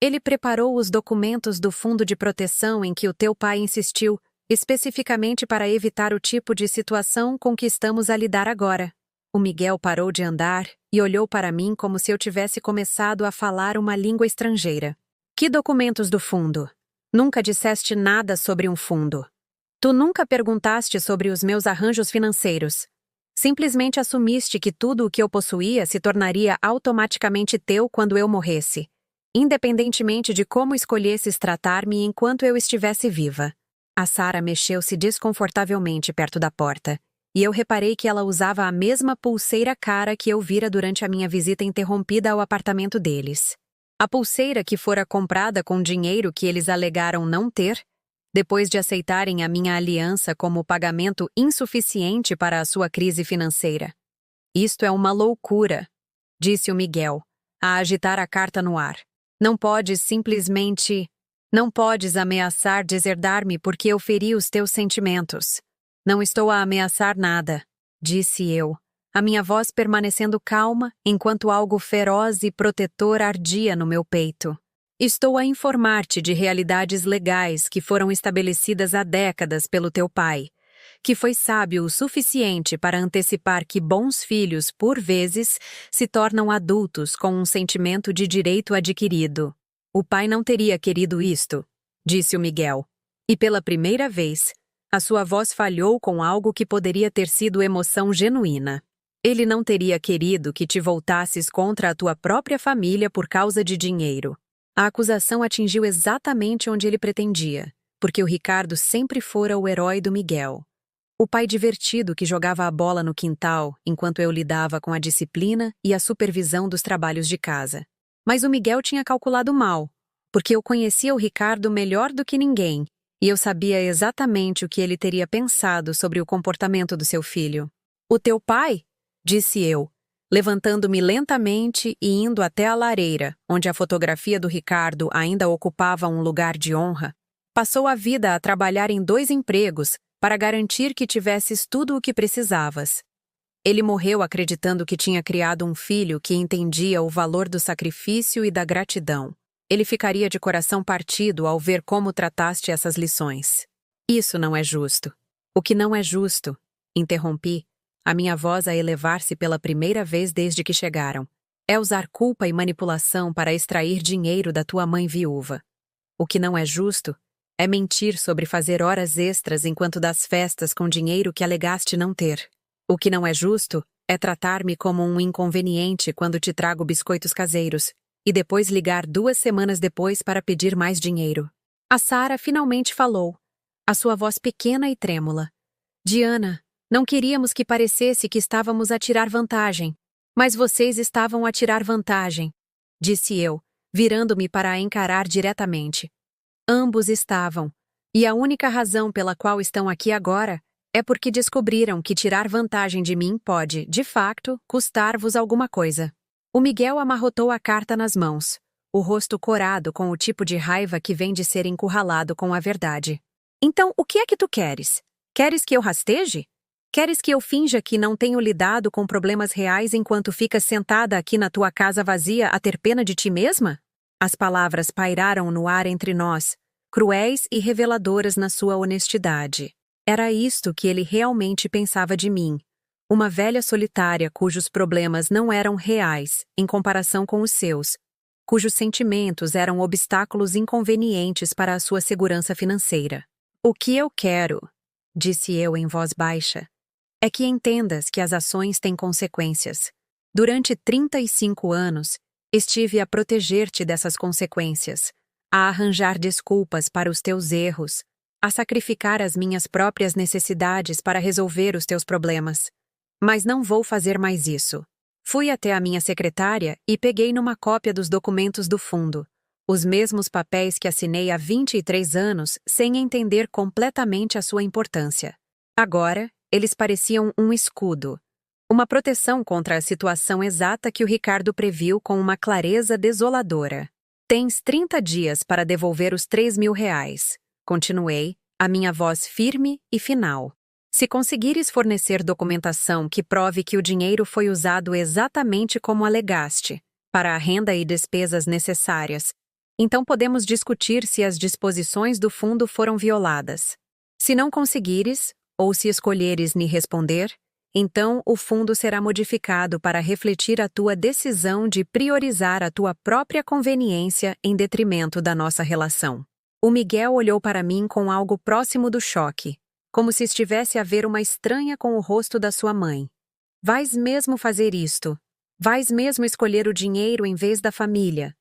Ele preparou os documentos do fundo de proteção em que o teu pai insistiu especificamente para evitar o tipo de situação com que estamos a lidar agora. O Miguel parou de andar e olhou para mim como se eu tivesse começado a falar uma língua estrangeira. Que documentos do fundo? Nunca disseste nada sobre um fundo. Tu nunca perguntaste sobre os meus arranjos financeiros. Simplesmente assumiste que tudo o que eu possuía se tornaria automaticamente teu quando eu morresse, independentemente de como escolhesses tratar-me enquanto eu estivesse viva. A Sarah mexeu-se desconfortavelmente perto da porta, e eu reparei que ela usava a mesma pulseira cara que eu vira durante a minha visita interrompida ao apartamento deles. A pulseira que fora comprada com dinheiro que eles alegaram não ter, depois de aceitarem a minha aliança como pagamento insuficiente para a sua crise financeira. Isto é uma loucura, disse o Miguel, a agitar a carta no ar. Não podes ameaçar deserdar-me porque eu feri os teus sentimentos. Não estou a ameaçar nada, disse eu, a minha voz permanecendo calma enquanto algo feroz e protetor ardia no meu peito. Estou a informar-te de realidades legais que foram estabelecidas há décadas pelo teu pai, que foi sábio o suficiente para antecipar que bons filhos, por vezes, se tornam adultos com um sentimento de direito adquirido. O pai não teria querido isto, disse o Miguel. E pela primeira vez, a sua voz falhou com algo que poderia ter sido emoção genuína. Ele não teria querido que te voltasses contra a tua própria família por causa de dinheiro. A acusação atingiu exatamente onde ele pretendia, porque o Ricardo sempre fora o herói do Miguel. O pai divertido que jogava a bola no quintal enquanto eu lidava com a disciplina e a supervisão dos trabalhos de casa. Mas o Miguel tinha calculado mal, porque eu conhecia o Ricardo melhor do que ninguém, e eu sabia exatamente o que ele teria pensado sobre o comportamento do seu filho. O teu pai? Disse eu, levantando-me lentamente e indo até a lareira, onde a fotografia do Ricardo ainda ocupava um lugar de honra. Passou a vida a trabalhar em 2 empregos para garantir que tivesses tudo o que precisavas. Ele morreu acreditando que tinha criado um filho que entendia o valor do sacrifício e da gratidão. Ele ficaria de coração partido ao ver como trataste essas lições. Isso não é justo. O que não é justo, interrompi, a minha voz a elevar-se pela primeira vez desde que chegaram, é usar culpa e manipulação para extrair dinheiro da tua mãe viúva. O que não é justo é mentir sobre fazer horas extras enquanto das festas com dinheiro que alegaste não ter. O que não é justo é tratar-me como um inconveniente quando te trago biscoitos caseiros e depois ligar 2 semanas depois para pedir mais dinheiro. A Sarah finalmente falou, a sua voz pequena e trêmula. Diana, não queríamos que parecesse que estávamos a tirar vantagem, mas vocês estavam a tirar vantagem, disse eu, virando-me para a encarar diretamente. Ambos estavam, e a única razão pela qual estão aqui agora é porque descobriram que tirar vantagem de mim pode, de facto, custar-vos alguma coisa. O Miguel amarrotou a carta nas mãos, o rosto corado com o tipo de raiva que vem de ser encurralado com a verdade. Então, o que é que tu queres? Queres que eu rasteje? Queres que eu finja que não tenho lidado com problemas reais enquanto ficas sentada aqui na tua casa vazia a ter pena de ti mesma? As palavras pairaram no ar entre nós, cruéis e reveladoras na sua honestidade. Era isto que ele realmente pensava de mim. Uma velha solitária cujos problemas não eram reais em comparação com os seus, cujos sentimentos eram obstáculos inconvenientes para a sua segurança financeira. O que eu quero, disse eu em voz baixa, é que entendas que as ações têm consequências. Durante 35 anos, estive a proteger-te dessas consequências, a arranjar desculpas para os teus erros, a sacrificar as minhas próprias necessidades para resolver os teus problemas. Mas não vou fazer mais isso. Fui até a minha secretária e peguei numa cópia dos documentos do fundo, os mesmos papéis que assinei há 23 anos sem entender completamente a sua importância. Agora, eles pareciam um escudo, uma proteção contra a situação exata que o Ricardo previu com uma clareza desoladora. Tens 30 dias para devolver os 3.000 reais. Continuei, a minha voz firme e final. Se conseguires fornecer documentação que prove que o dinheiro foi usado exatamente como alegaste, para a renda e despesas necessárias, então podemos discutir se as disposições do fundo foram violadas. Se não conseguires, ou se escolheres me responder, então o fundo será modificado para refletir a tua decisão de priorizar a tua própria conveniência em detrimento da nossa relação. O Miguel olhou para mim com algo próximo do choque, como se estivesse a ver uma estranha com o rosto da sua mãe. Vais mesmo fazer isto? Vais mesmo escolher o dinheiro em vez da família?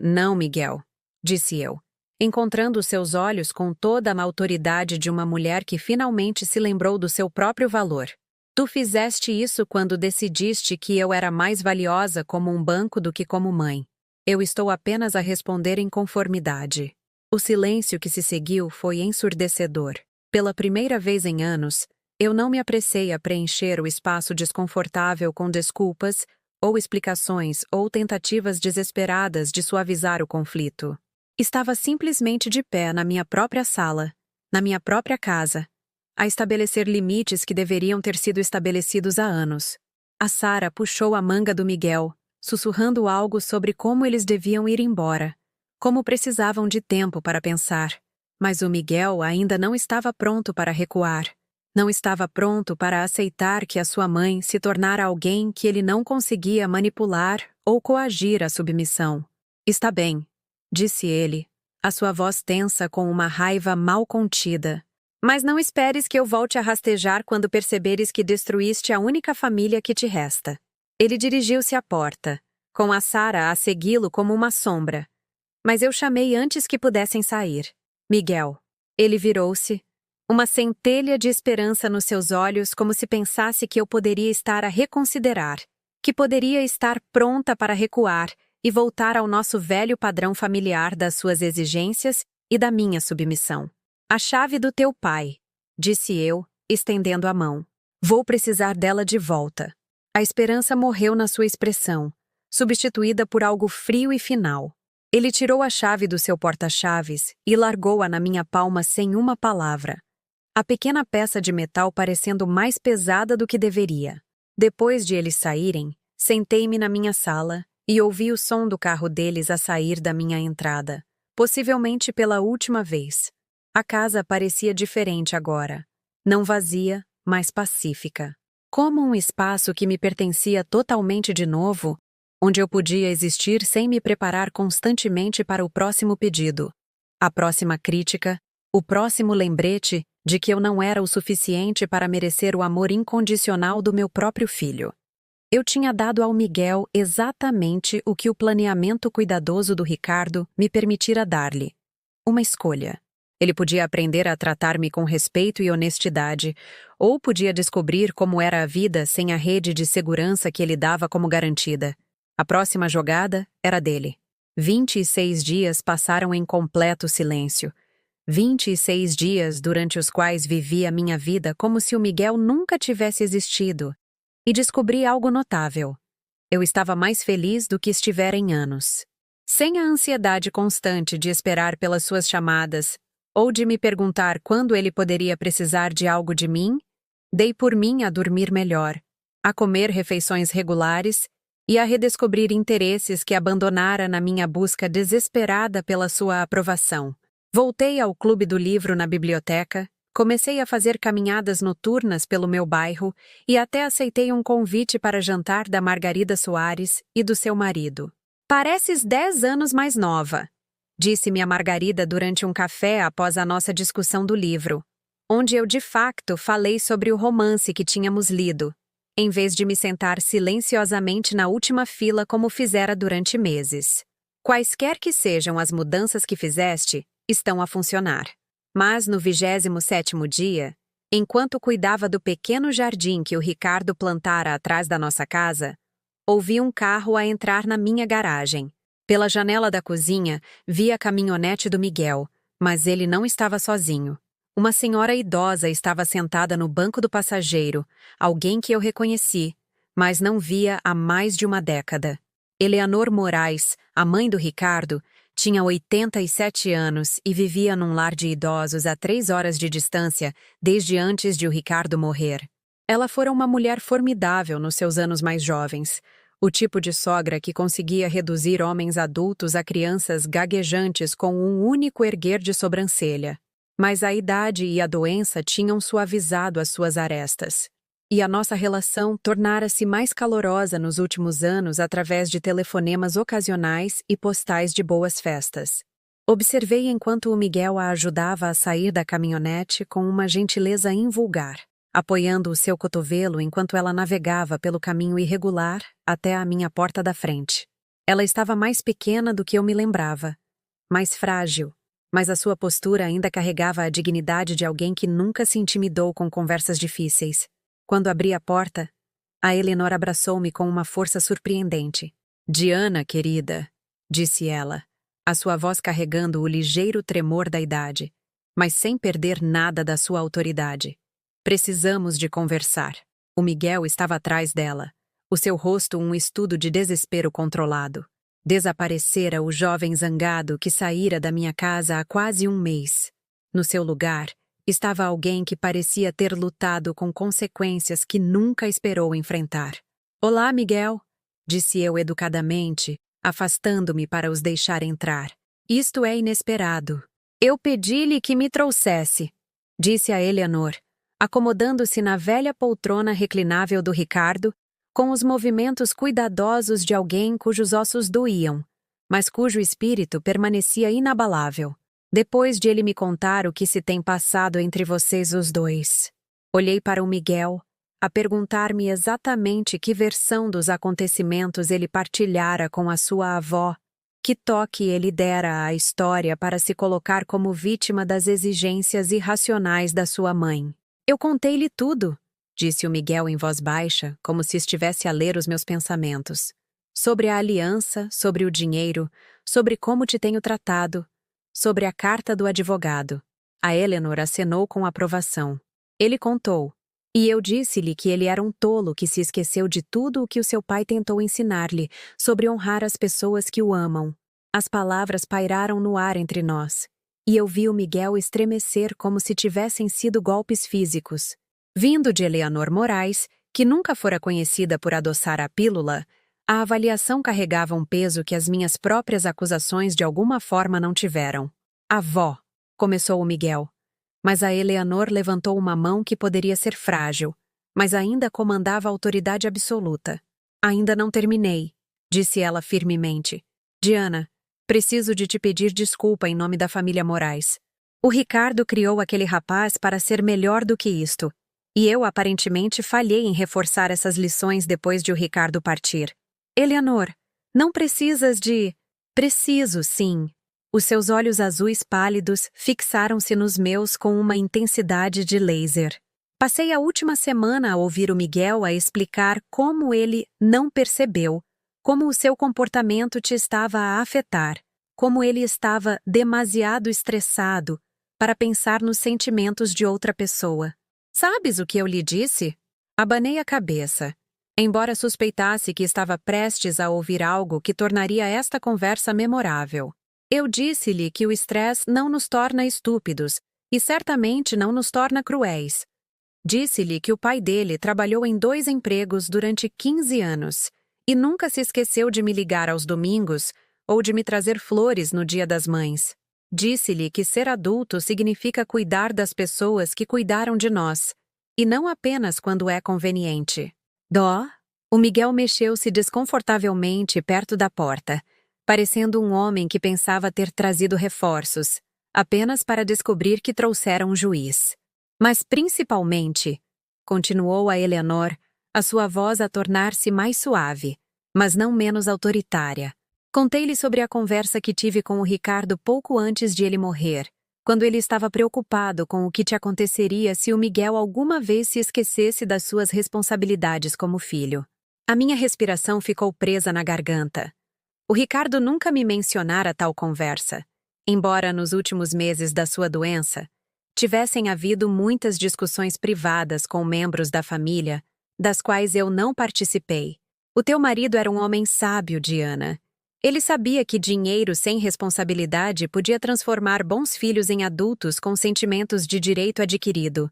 Não, Miguel, disse eu, encontrando seus olhos com toda a autoridade de uma mulher que finalmente se lembrou do seu próprio valor. Tu fizeste isso quando decidiste que eu era mais valiosa como um banco do que como mãe. Eu estou apenas a responder em conformidade. O silêncio que se seguiu foi ensurdecedor. Pela primeira vez em anos, eu não me apressei a preencher o espaço desconfortável com desculpas, ou explicações, ou tentativas desesperadas de suavizar o conflito. Estava simplesmente de pé na minha própria sala, na minha própria casa, a estabelecer limites que deveriam ter sido estabelecidos há anos. A Sara puxou a manga do Miguel, sussurrando algo sobre como eles deviam ir embora, como precisavam de tempo para pensar. Mas o Miguel ainda não estava pronto para recuar. Não estava pronto para aceitar que a sua mãe se tornara alguém que ele não conseguia manipular ou coagir à submissão. Está bem, disse ele, a sua voz tensa com uma raiva mal contida. Mas não esperes que eu volte a rastejar quando perceberes que destruíste a única família que te resta. Ele dirigiu-se à porta, com a Sara a segui-lo como uma sombra. Mas eu chamei antes que pudessem sair. Miguel. Ele virou-se, uma centelha de esperança nos seus olhos, como se pensasse que eu poderia estar a reconsiderar, que poderia estar pronta para recuar e voltar ao nosso velho padrão familiar das suas exigências e da minha submissão. A chave do teu pai, disse eu, estendendo a mão. Vou precisar dela de volta. A esperança morreu na sua expressão, substituída por algo frio e final. Ele tirou a chave do seu porta-chaves e largou-a na minha palma sem uma palavra. A pequena peça de metal parecendo mais pesada do que deveria. Depois de eles saírem, sentei-me na minha sala e ouvi o som do carro deles a sair da minha entrada, possivelmente pela última vez. A casa parecia diferente agora, não vazia, mas pacífica. Como um espaço que me pertencia totalmente de novo, onde eu podia existir sem me preparar constantemente para o próximo pedido, a próxima crítica, o próximo lembrete de que eu não era o suficiente para merecer o amor incondicional do meu próprio filho. Eu tinha dado ao Miguel exatamente o que o planeamento cuidadoso do Ricardo me permitira dar-lhe. Uma escolha. Ele podia aprender a tratar-me com respeito e honestidade, ou podia descobrir como era a vida sem a rede de segurança que ele dava como garantida. A próxima jogada era dele. 26 dias passaram em completo silêncio. 26 dias durante os quais vivi a minha vida como se o Miguel nunca tivesse existido. E descobri algo notável. Eu estava mais feliz do que estivera em anos. Sem a ansiedade constante de esperar pelas suas chamadas, ou de me perguntar quando ele poderia precisar de algo de mim, dei por mim a dormir melhor, a comer refeições regulares e a redescobrir interesses que abandonara na minha busca desesperada pela sua aprovação. Voltei ao clube do livro na biblioteca, comecei a fazer caminhadas noturnas pelo meu bairro e até aceitei um convite para jantar da Margarida Soares e do seu marido. Pareces 10 anos mais nova, disse-me a Margarida durante um café após a nossa discussão do livro, onde eu de facto falei sobre o romance que tínhamos lido, em vez de me sentar silenciosamente na última fila como fizera durante meses. Quaisquer que sejam as mudanças que fizeste, estão a funcionar. Mas no 27º dia, enquanto cuidava do pequeno jardim que o Ricardo plantara atrás da nossa casa, ouvi um carro a entrar na minha garagem. Pela janela da cozinha, vi a caminhonete do Miguel, mas ele não estava sozinho. Uma senhora idosa estava sentada no banco do passageiro, alguém que eu reconheci, mas não via há mais de uma década. Eleanor Moraes, a mãe do Ricardo, tinha 87 anos e vivia num lar de idosos a 3 horas de distância desde antes de o Ricardo morrer. Ela fora uma mulher formidável nos seus anos mais jovens, o tipo de sogra que conseguia reduzir homens adultos a crianças gaguejantes com um único erguer de sobrancelha. Mas a idade e a doença tinham suavizado as suas arestas. E a nossa relação tornara-se mais calorosa nos últimos anos através de telefonemas ocasionais e postais de boas festas. Observei enquanto o Miguel a ajudava a sair da caminhonete com uma gentileza invulgar, apoiando o seu cotovelo enquanto ela navegava pelo caminho irregular até a minha porta da frente. Ela estava mais pequena do que eu me lembrava, mais frágil, mas a sua postura ainda carregava a dignidade de alguém que nunca se intimidou com conversas difíceis. Quando abri a porta, a Eleanor abraçou-me com uma força surpreendente. "Diana, querida", disse ela, a sua voz carregando o ligeiro tremor da idade, mas sem perder nada da sua autoridade. "Precisamos de conversar." O Miguel estava atrás dela, o seu rosto um estudo de desespero controlado. Desaparecera o jovem zangado que saíra da minha casa há quase um mês. No seu lugar, estava alguém que parecia ter lutado com consequências que nunca esperou enfrentar. "Olá, Miguel", disse eu educadamente, afastando-me para os deixar entrar. "Isto é inesperado." "Eu pedi-lhe que me trouxesse", disse a Eleanor, acomodando-se na velha poltrona reclinável do Ricardo, com os movimentos cuidadosos de alguém cujos ossos doíam, mas cujo espírito permanecia inabalável. "Depois de ele me contar o que se tem passado entre vocês os dois." Olhei para o Miguel, a perguntar-me exatamente que versão dos acontecimentos ele partilhara com a sua avó, que toque ele dera à história para se colocar como vítima das exigências irracionais da sua mãe. "Eu contei-lhe tudo", disse o Miguel em voz baixa, como se estivesse a ler os meus pensamentos. "Sobre a aliança, sobre o dinheiro, sobre como te tenho tratado, sobre a carta do advogado." A Eleanor acenou com aprovação. Ele contou, e eu disse-lhe que ele era um tolo que se esqueceu de tudo o que o seu pai tentou ensinar-lhe sobre honrar as pessoas que o amam. As palavras pairaram no ar entre nós, e eu vi o Miguel estremecer como se tivessem sido golpes físicos. Vindo de Eleanor Moraes, que nunca fora conhecida por adoçar a pílula, a avaliação carregava um peso que as minhas próprias acusações de alguma forma não tiveram. "Avó", começou o Miguel. Mas a Eleanor levantou uma mão que poderia ser frágil, mas ainda comandava autoridade absoluta. "Ainda não terminei", disse ela firmemente. "Diana, preciso de te pedir desculpa em nome da família Moraes. O Ricardo criou aquele rapaz para ser melhor do que isto, e eu aparentemente falhei em reforçar essas lições depois de o Ricardo partir. Eleanor, não precisas de..." "Preciso, sim." Os seus olhos azuis pálidos fixaram-se nos meus com uma intensidade de laser. Passei a última semana a ouvir o Miguel a explicar como ele não percebeu, como o seu comportamento te estava a afetar, como ele estava demasiado estressado para pensar nos sentimentos de outra pessoa. "Sabes o que eu lhe disse?" Abanei a cabeça, embora suspeitasse que estava prestes a ouvir algo que tornaria esta conversa memorável. Eu disse-lhe que o estresse não nos torna estúpidos e certamente não nos torna cruéis. Disse-lhe que o pai dele trabalhou em 2 empregos durante 15 anos e nunca se esqueceu de me ligar aos domingos ou de me trazer flores no Dia das Mães. Disse-lhe que ser adulto significa cuidar das pessoas que cuidaram de nós, e não apenas quando é conveniente. O Miguel mexeu-se desconfortavelmente perto da porta, parecendo um homem que pensava ter trazido reforços, apenas para descobrir que trouxeram um juiz. "Mas principalmente", continuou a Eleanor, a sua voz a tornar-se mais suave, mas não menos autoritária. "Contei-lhe sobre a conversa que tive com o Ricardo pouco antes de ele morrer, quando ele estava preocupado com o que te aconteceria se o Miguel alguma vez se esquecesse das suas responsabilidades como filho." A minha respiração ficou presa na garganta. O Ricardo nunca me mencionara tal conversa, embora nos últimos meses da sua doença tivessem havido muitas discussões privadas com membros da família, das quais eu não participei. "O teu marido era um homem sábio, Diana. Ele sabia que dinheiro sem responsabilidade podia transformar bons filhos em adultos com sentimentos de direito adquirido.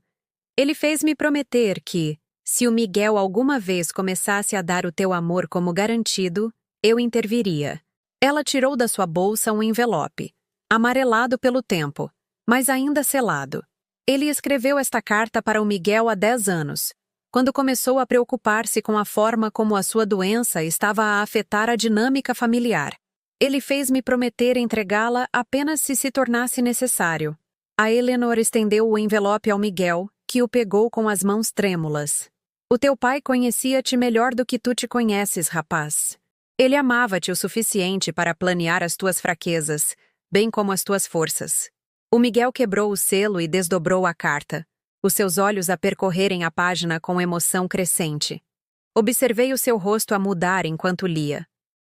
Ele fez-me prometer que, se o Miguel alguma vez começasse a dar o teu amor como garantido, eu interviria." Ela tirou da sua bolsa um envelope, amarelado pelo tempo, mas ainda selado. Ele escreveu esta carta para o Miguel há 10 anos, quando começou a preocupar-se com a forma como a sua doença estava a afetar a dinâmica familiar. Ele fez-me prometer entregá-la apenas se tornasse necessário. A Eleanor estendeu o envelope ao Miguel, que o pegou com as mãos trêmulas. O teu pai conhecia-te melhor do que tu te conheces, rapaz. Ele amava-te o suficiente para planear as tuas fraquezas, bem como as tuas forças. O Miguel quebrou o selo e desdobrou a carta, os seus olhos a percorrerem a página com emoção crescente. Observei o seu rosto a mudar enquanto lia.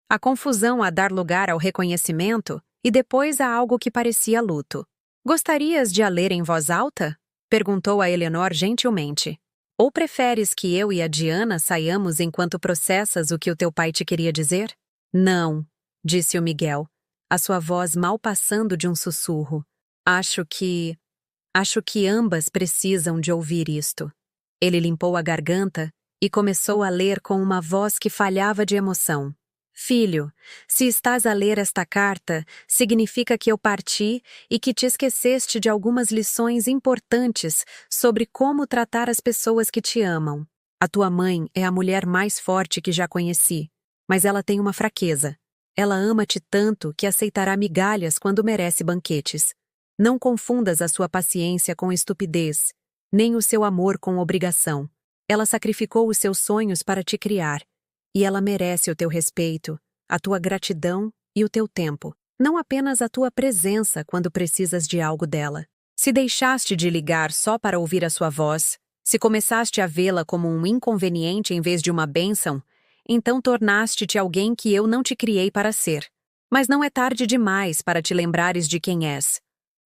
A confusão a dar lugar ao reconhecimento e depois a algo que parecia luto. Gostarias de a ler em voz alta? Perguntou a Eleanor gentilmente. Ou preferes que eu e a Diana saiamos enquanto processas o que o teu pai te queria dizer? Não, disse o Miguel, a sua voz mal passando de um sussurro. Acho que ambas precisam de ouvir isto. Ele limpou a garganta e começou a ler com uma voz que falhava de emoção. Filho, se estás a ler esta carta, significa que eu parti e que te esqueceste de algumas lições importantes sobre como tratar as pessoas que te amam. A tua mãe é a mulher mais forte que já conheci, mas ela tem uma fraqueza. Ela ama-te tanto que aceitará migalhas quando merece banquetes. Não confundas a sua paciência com estupidez, nem o seu amor com obrigação. Ela sacrificou os seus sonhos para te criar. E ela merece o teu respeito, a tua gratidão e o teu tempo, não apenas a tua presença quando precisas de algo dela. Se deixaste de ligar só para ouvir a sua voz, se começaste a vê-la como um inconveniente em vez de uma bênção, então tornaste-te alguém que eu não te criei para ser. Mas não é tarde demais para te lembrares de quem és.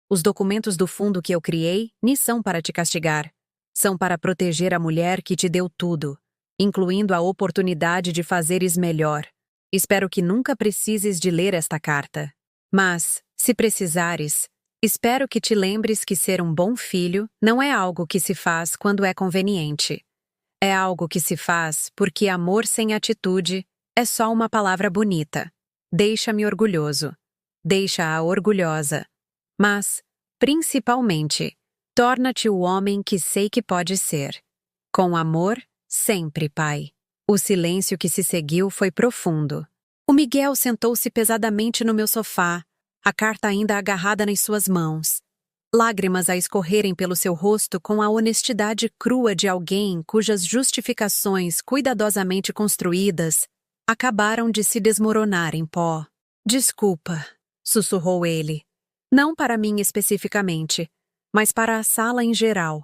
Os documentos do fundo que eu criei nem são para te castigar. São para proteger a mulher que te deu tudo, incluindo a oportunidade de fazeres melhor. Espero que nunca precises de ler esta carta. Mas, se precisares, espero que te lembres que ser um bom filho não é algo que se faz quando é conveniente. É algo que se faz porque amor sem atitude é só uma palavra bonita. Deixa-me orgulhoso. Deixa-a orgulhosa. Mas, principalmente, torna-te o homem que sei que pode ser. Com amor, sempre, pai. O silêncio que se seguiu foi profundo. O Miguel sentou-se pesadamente no meu sofá, a carta ainda agarrada nas suas mãos. Lágrimas a escorrerem pelo seu rosto com a honestidade crua de alguém cujas justificações cuidadosamente construídas acabaram de se desmoronar em pó. Desculpa, sussurrou ele. Não para mim especificamente, mas para a sala em geral,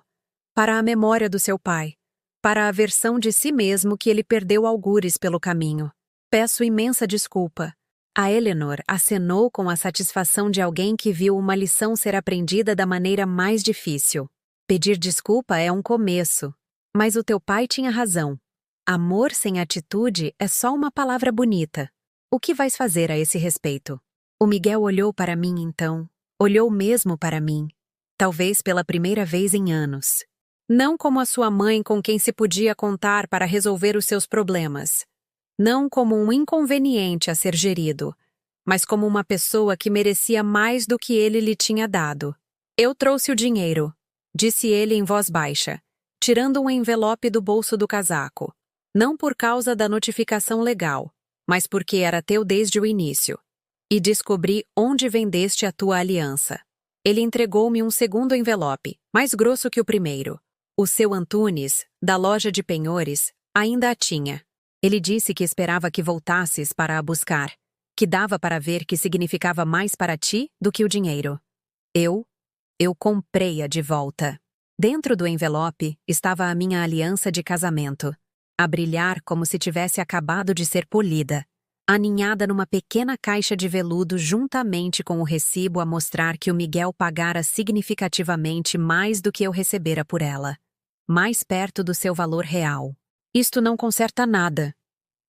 para a memória do seu pai. Para a versão de si mesmo que ele perdeu algures pelo caminho. Peço imensa desculpa. A Eleanor acenou com a satisfação de alguém que viu uma lição ser aprendida da maneira mais difícil. Pedir desculpa é um começo. Mas o teu pai tinha razão. Amor sem atitude é só uma palavra bonita. O que vais fazer a esse respeito? O Miguel olhou para mim então. Olhou mesmo para mim. Talvez pela primeira vez em anos. Não como a sua mãe com quem se podia contar para resolver os seus problemas. Não como um inconveniente a ser gerido, mas como uma pessoa que merecia mais do que ele lhe tinha dado. Eu trouxe o dinheiro, disse ele em voz baixa, tirando um envelope do bolso do casaco. Não por causa da notificação legal, mas porque era teu desde o início. E descobri onde vendeste a tua aliança. Ele entregou-me um segundo envelope, mais grosso que o primeiro. O seu Antunes, da loja de penhores, ainda a tinha. Ele disse que esperava que voltasses para a buscar, que dava para ver que significava mais para ti do que o dinheiro. Eu comprei-a de volta. Dentro do envelope estava a minha aliança de casamento, a brilhar como se tivesse acabado de ser polida, aninhada numa pequena caixa de veludo juntamente com o recibo a mostrar que o Miguel pagara significativamente mais do que eu recebera por ela. Mais perto do seu valor real. Isto não conserta nada,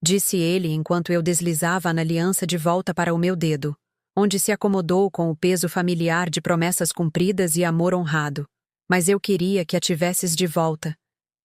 disse ele enquanto eu deslizava na aliança de volta para o meu dedo, onde se acomodou com o peso familiar de promessas cumpridas e amor honrado. Mas eu queria que a tivesses de volta.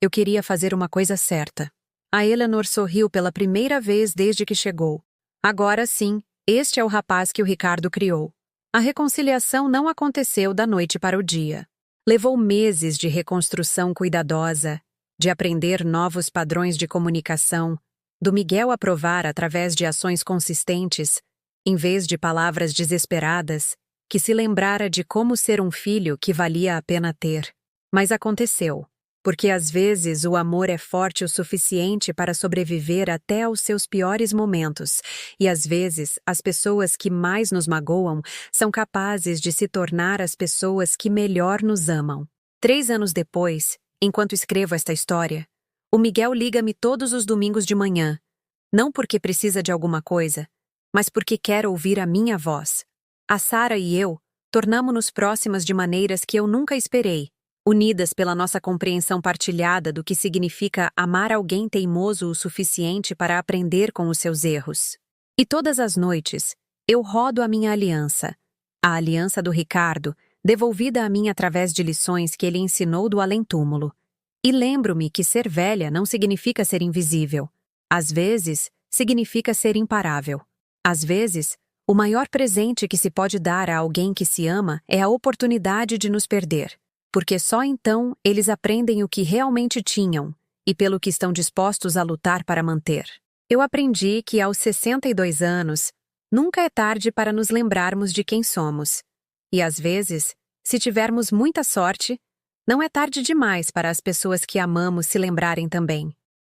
Eu queria fazer uma coisa certa. A Eleanor sorriu pela primeira vez desde que chegou. Agora sim, este é o rapaz que o Ricardo criou. A reconciliação não aconteceu da noite para o dia. Levou meses de reconstrução cuidadosa, de aprender novos padrões de comunicação, do Miguel aprovar através de ações consistentes, em vez de palavras desesperadas, que se lembrara de como ser um filho que valia a pena ter. Mas aconteceu, porque às vezes o amor é forte o suficiente para sobreviver até aos seus piores momentos, e às vezes as pessoas que mais nos magoam são capazes de se tornar as pessoas que melhor nos amam. 3 anos depois, enquanto escrevo esta história, o Miguel liga-me todos os domingos de manhã, não porque precisa de alguma coisa, mas porque quer ouvir a minha voz. A Sara e eu tornamo-nos próximas de maneiras que eu nunca esperei, unidas pela nossa compreensão partilhada do que significa amar alguém teimoso o suficiente para aprender com os seus erros. E todas as noites, eu rodo a minha aliança, a aliança do Ricardo, devolvida a mim através de lições que ele ensinou do além-túmulo. E lembro-me que ser velha não significa ser invisível. Às vezes, significa ser imparável. Às vezes, o maior presente que se pode dar a alguém que se ama é a oportunidade de nos perder, porque só então eles aprendem o que realmente tinham e pelo que estão dispostos a lutar para manter. Eu aprendi que aos 62 anos, nunca é tarde para nos lembrarmos de quem somos. E às vezes, se tivermos muita sorte, não é tarde demais para as pessoas que amamos se lembrarem também.